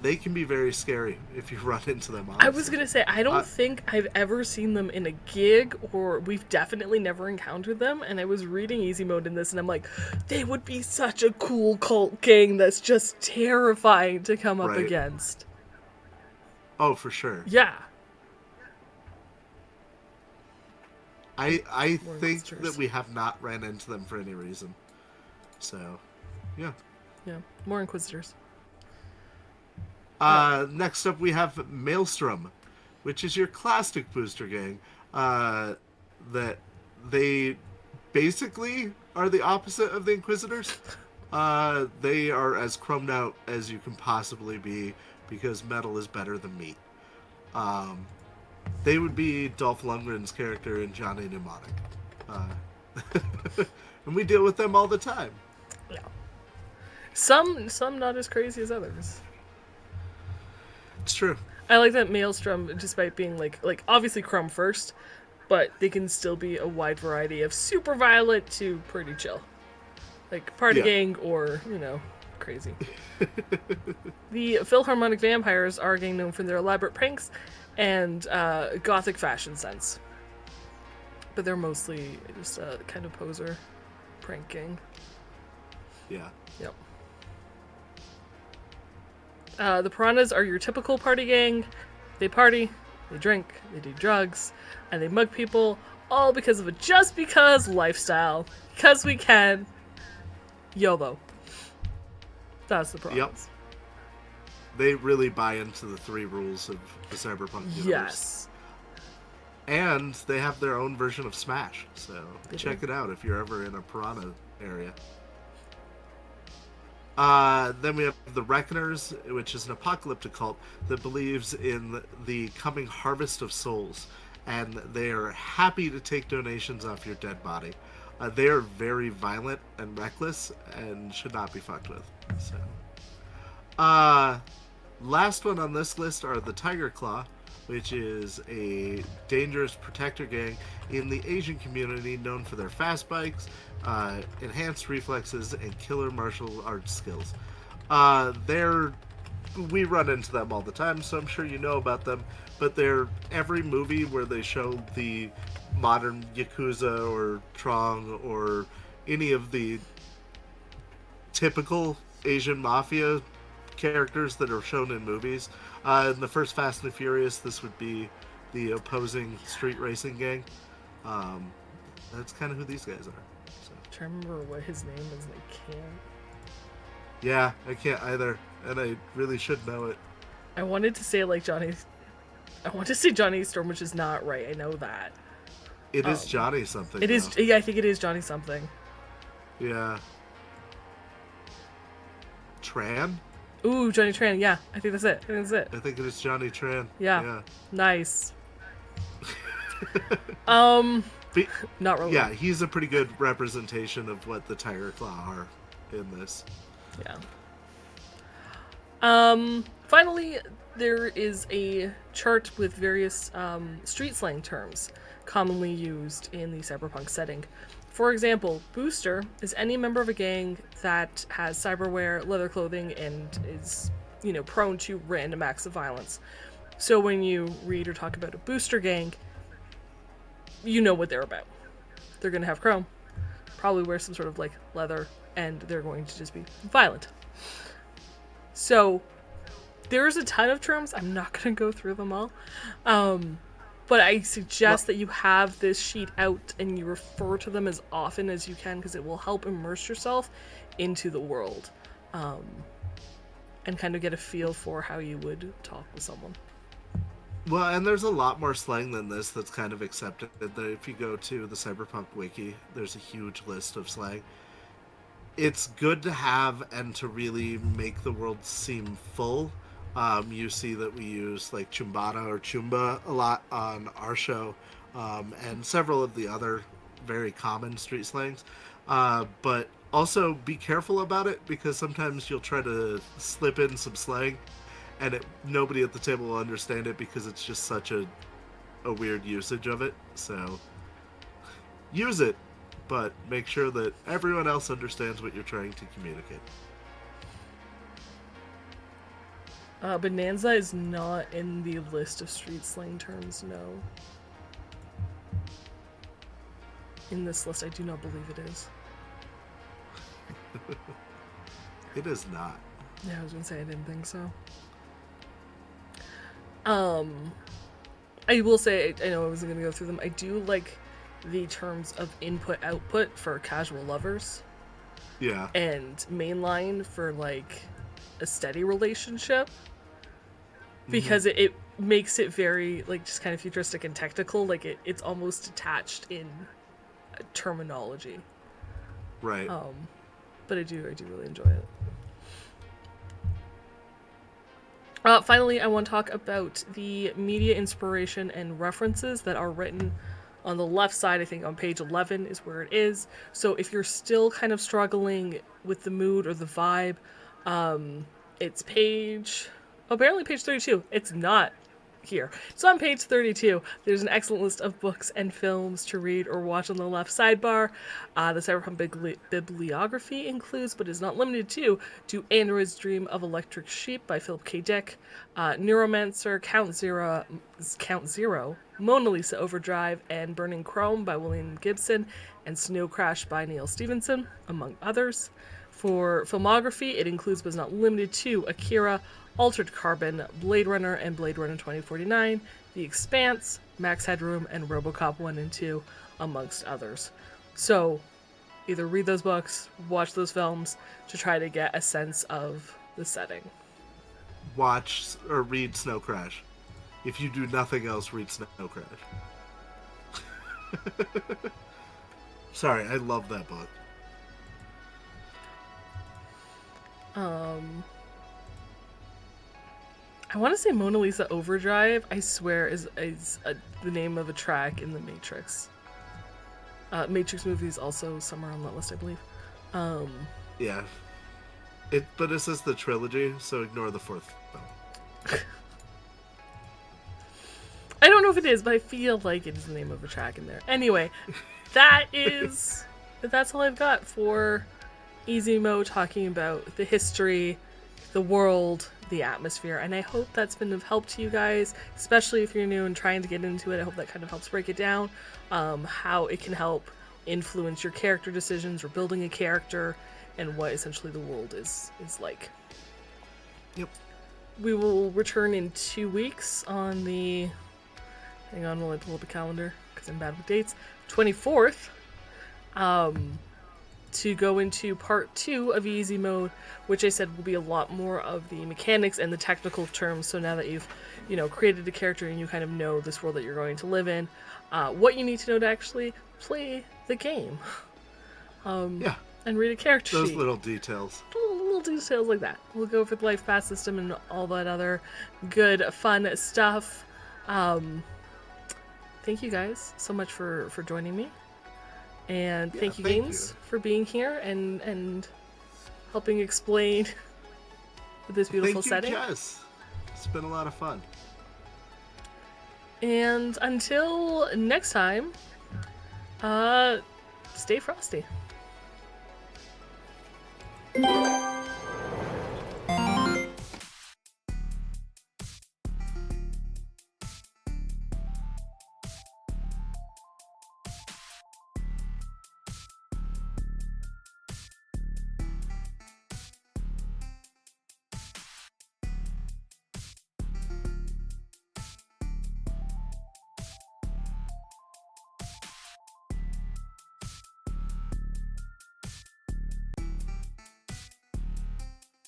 They can be very scary if you run into them, honestly. I was gonna say, I don't think I've ever seen them in a gig, or we've definitely never encountered them, and I was reading Easy Mode in this, and I'm like, they would be such a cool cult gang that's just terrifying to come up against. Oh, for sure. Yeah. I think that we have not ran into them for any reason. So, yeah. Yeah, more Inquisitors. Next up, we have Maelstrom, which is your classic booster gang. That they basically are the opposite of the Inquisitors. They are as chromed out as you can possibly be because metal is better than meat. They would be Dolph Lundgren's character in Johnny Mnemonic. And we deal with them all the time. Yeah. Some not as crazy as others. It's true. I like that Maelstrom, despite being like obviously Chrome first, but they can still be a wide variety of super violent to pretty chill. Like party gang or, crazy. The Philharmonic Vampires are a gang known for their elaborate pranks and gothic fashion sense. But they're mostly just a kind of poser prank gang. Yeah. Yep. The Piranhas are your typical party gang. They party, they drink, they do drugs, and they mug people, all because of a just because lifestyle. Because we can. YOLO. That's the Piranhas. Yep. They really buy into the 3 rules of the Cyberpunk universe. Yes. And they have their own version of Smash, so check it out if you're ever in a Piranha area. Then we have the Reckoners, which is an apocalyptic cult that believes in the coming harvest of souls, and they are happy to take donations off your dead body. They are very violent and reckless and should not be fucked with. So, last one on this list are the Tiger Claw, which is a dangerous protector gang in the Asian community known for their fast bikes, enhanced reflexes, and killer martial arts skills. We run into them all the time, so I'm sure you know about them, but they're every movie where they show the modern Yakuza or Trong or any of the typical Asian mafia characters that are shown in movies. In the first Fast and the Furious, this would be the opposing street racing gang. That's kind of who these guys are. So. I'm trying to remember what his name is, and I can't. Yeah, I can't either, and I really should know it. I wanted to say I want to say Johnny Storm, which is not right. I know that. It is Johnny something. It is. Yeah, I think it is Johnny something. Yeah. Tran? Ooh, Johnny Tran. Yeah, I think that's it. I think it is Johnny Tran. Yeah. Nice. Be- Not really. yeah, he's a pretty good representation of what the Tiger Claw are in this. Yeah. Finally, there is a chart with various street slang terms commonly used in the cyberpunk setting. For example, booster is any member of a gang that has cyberware, leather clothing, and is, prone to random acts of violence. So when you read or talk about a booster gang, you know what they're about. They're going to have chrome, probably wear some sort of like leather, and they're going to just be violent. So there's a ton of terms. I'm not going to go through them all. But I Well, suggest that you have this sheet out and you refer to them as often as you can because it will help immerse yourself into the world and kind of get a feel for how you would talk with someone. well, and there's a lot more slang than this that's kind of accepted. If you go to the Cyberpunk wiki, there's a huge list of slang. It's good to have and to really make the world seem full. You see that we use like chumbada or chumba a lot on our show, and several of the other very common street slangs. But also be careful about it because sometimes you'll try to slip in some slang, and nobody at the table will understand it because it's just such a weird usage of it. So use it, but make sure that everyone else understands what you're trying to communicate. Bonanza is not in the list of street slang terms, no. In this list, I do not believe it is. It is not. Yeah, I was gonna say I didn't think so. Um, I will say, I know I wasn't gonna go through them. I do like the terms of input output for casual lovers Yeah. and mainline for like a steady relationship Mm-hmm. because it makes it very like just kind of futuristic and technical. Like it's almost attached in terminology. Right. But I do really enjoy it. Finally, I want to talk about the media inspiration and references that are written on the left side. I think on page 11 is where it is. So if you're still kind of struggling with the mood or the vibe, it's page. Oh, apparently page 32. It's not here. So on page 32, there's an excellent list of books and films to read or watch on the left sidebar. The Cyberpunk bibliography includes, but is not limited to, Do Androids Dream of Electric Sheep by Philip K. Dick, Neuromancer, Count Zero, Mona Lisa Overdrive, and Burning Chrome by William Gibson, and Snow Crash by Neil Stephenson, among others. For filmography, it includes but is not limited to Akira, Altered Carbon, Blade Runner and Blade Runner 2049, The Expanse, Max Headroom, and Robocop 1 and 2, amongst others. So, either read those books, watch those films to try to get a sense of the setting. Watch or read Snow Crash. If you do nothing else, read Snow Crash. Sorry, I love that book. I want to say Mona Lisa Overdrive, I swear, is the name of a track in the Matrix. Matrix movie is also somewhere on that list, I believe. Yeah. But it says the trilogy, so ignore the fourth film. I don't know if it is, but I feel like it is the name of a track in there. Anyway, that's all I've got for Easy Mo talking about the history, the world, the atmosphere, and I hope that's been of help to you guys, especially if you're new and trying to get into it. I hope that kind of helps break it down, how it can help influence your character decisions or building a character, and what essentially the world is like. Yep. We will return in 2 weeks on the. Hang on, while I pull up a calendar because I'm bad with dates. 24th. To go into part 2 of Easy Mode, which I said will be a lot more of the mechanics and the technical terms. So now that you've, created a character and you kind of know this world that you're going to live in, what you need to know to actually play the game. Yeah. And read a character Those sheet. little details. Little details like that. We'll go for the life path system and all that other good, fun stuff. thank you guys so much for joining me. And Yeah, thank you, thank Games, you. for being here and helping explain this beautiful Thank you, setting. Jess. It's been a lot of fun. And until next time, uh, stay frosty.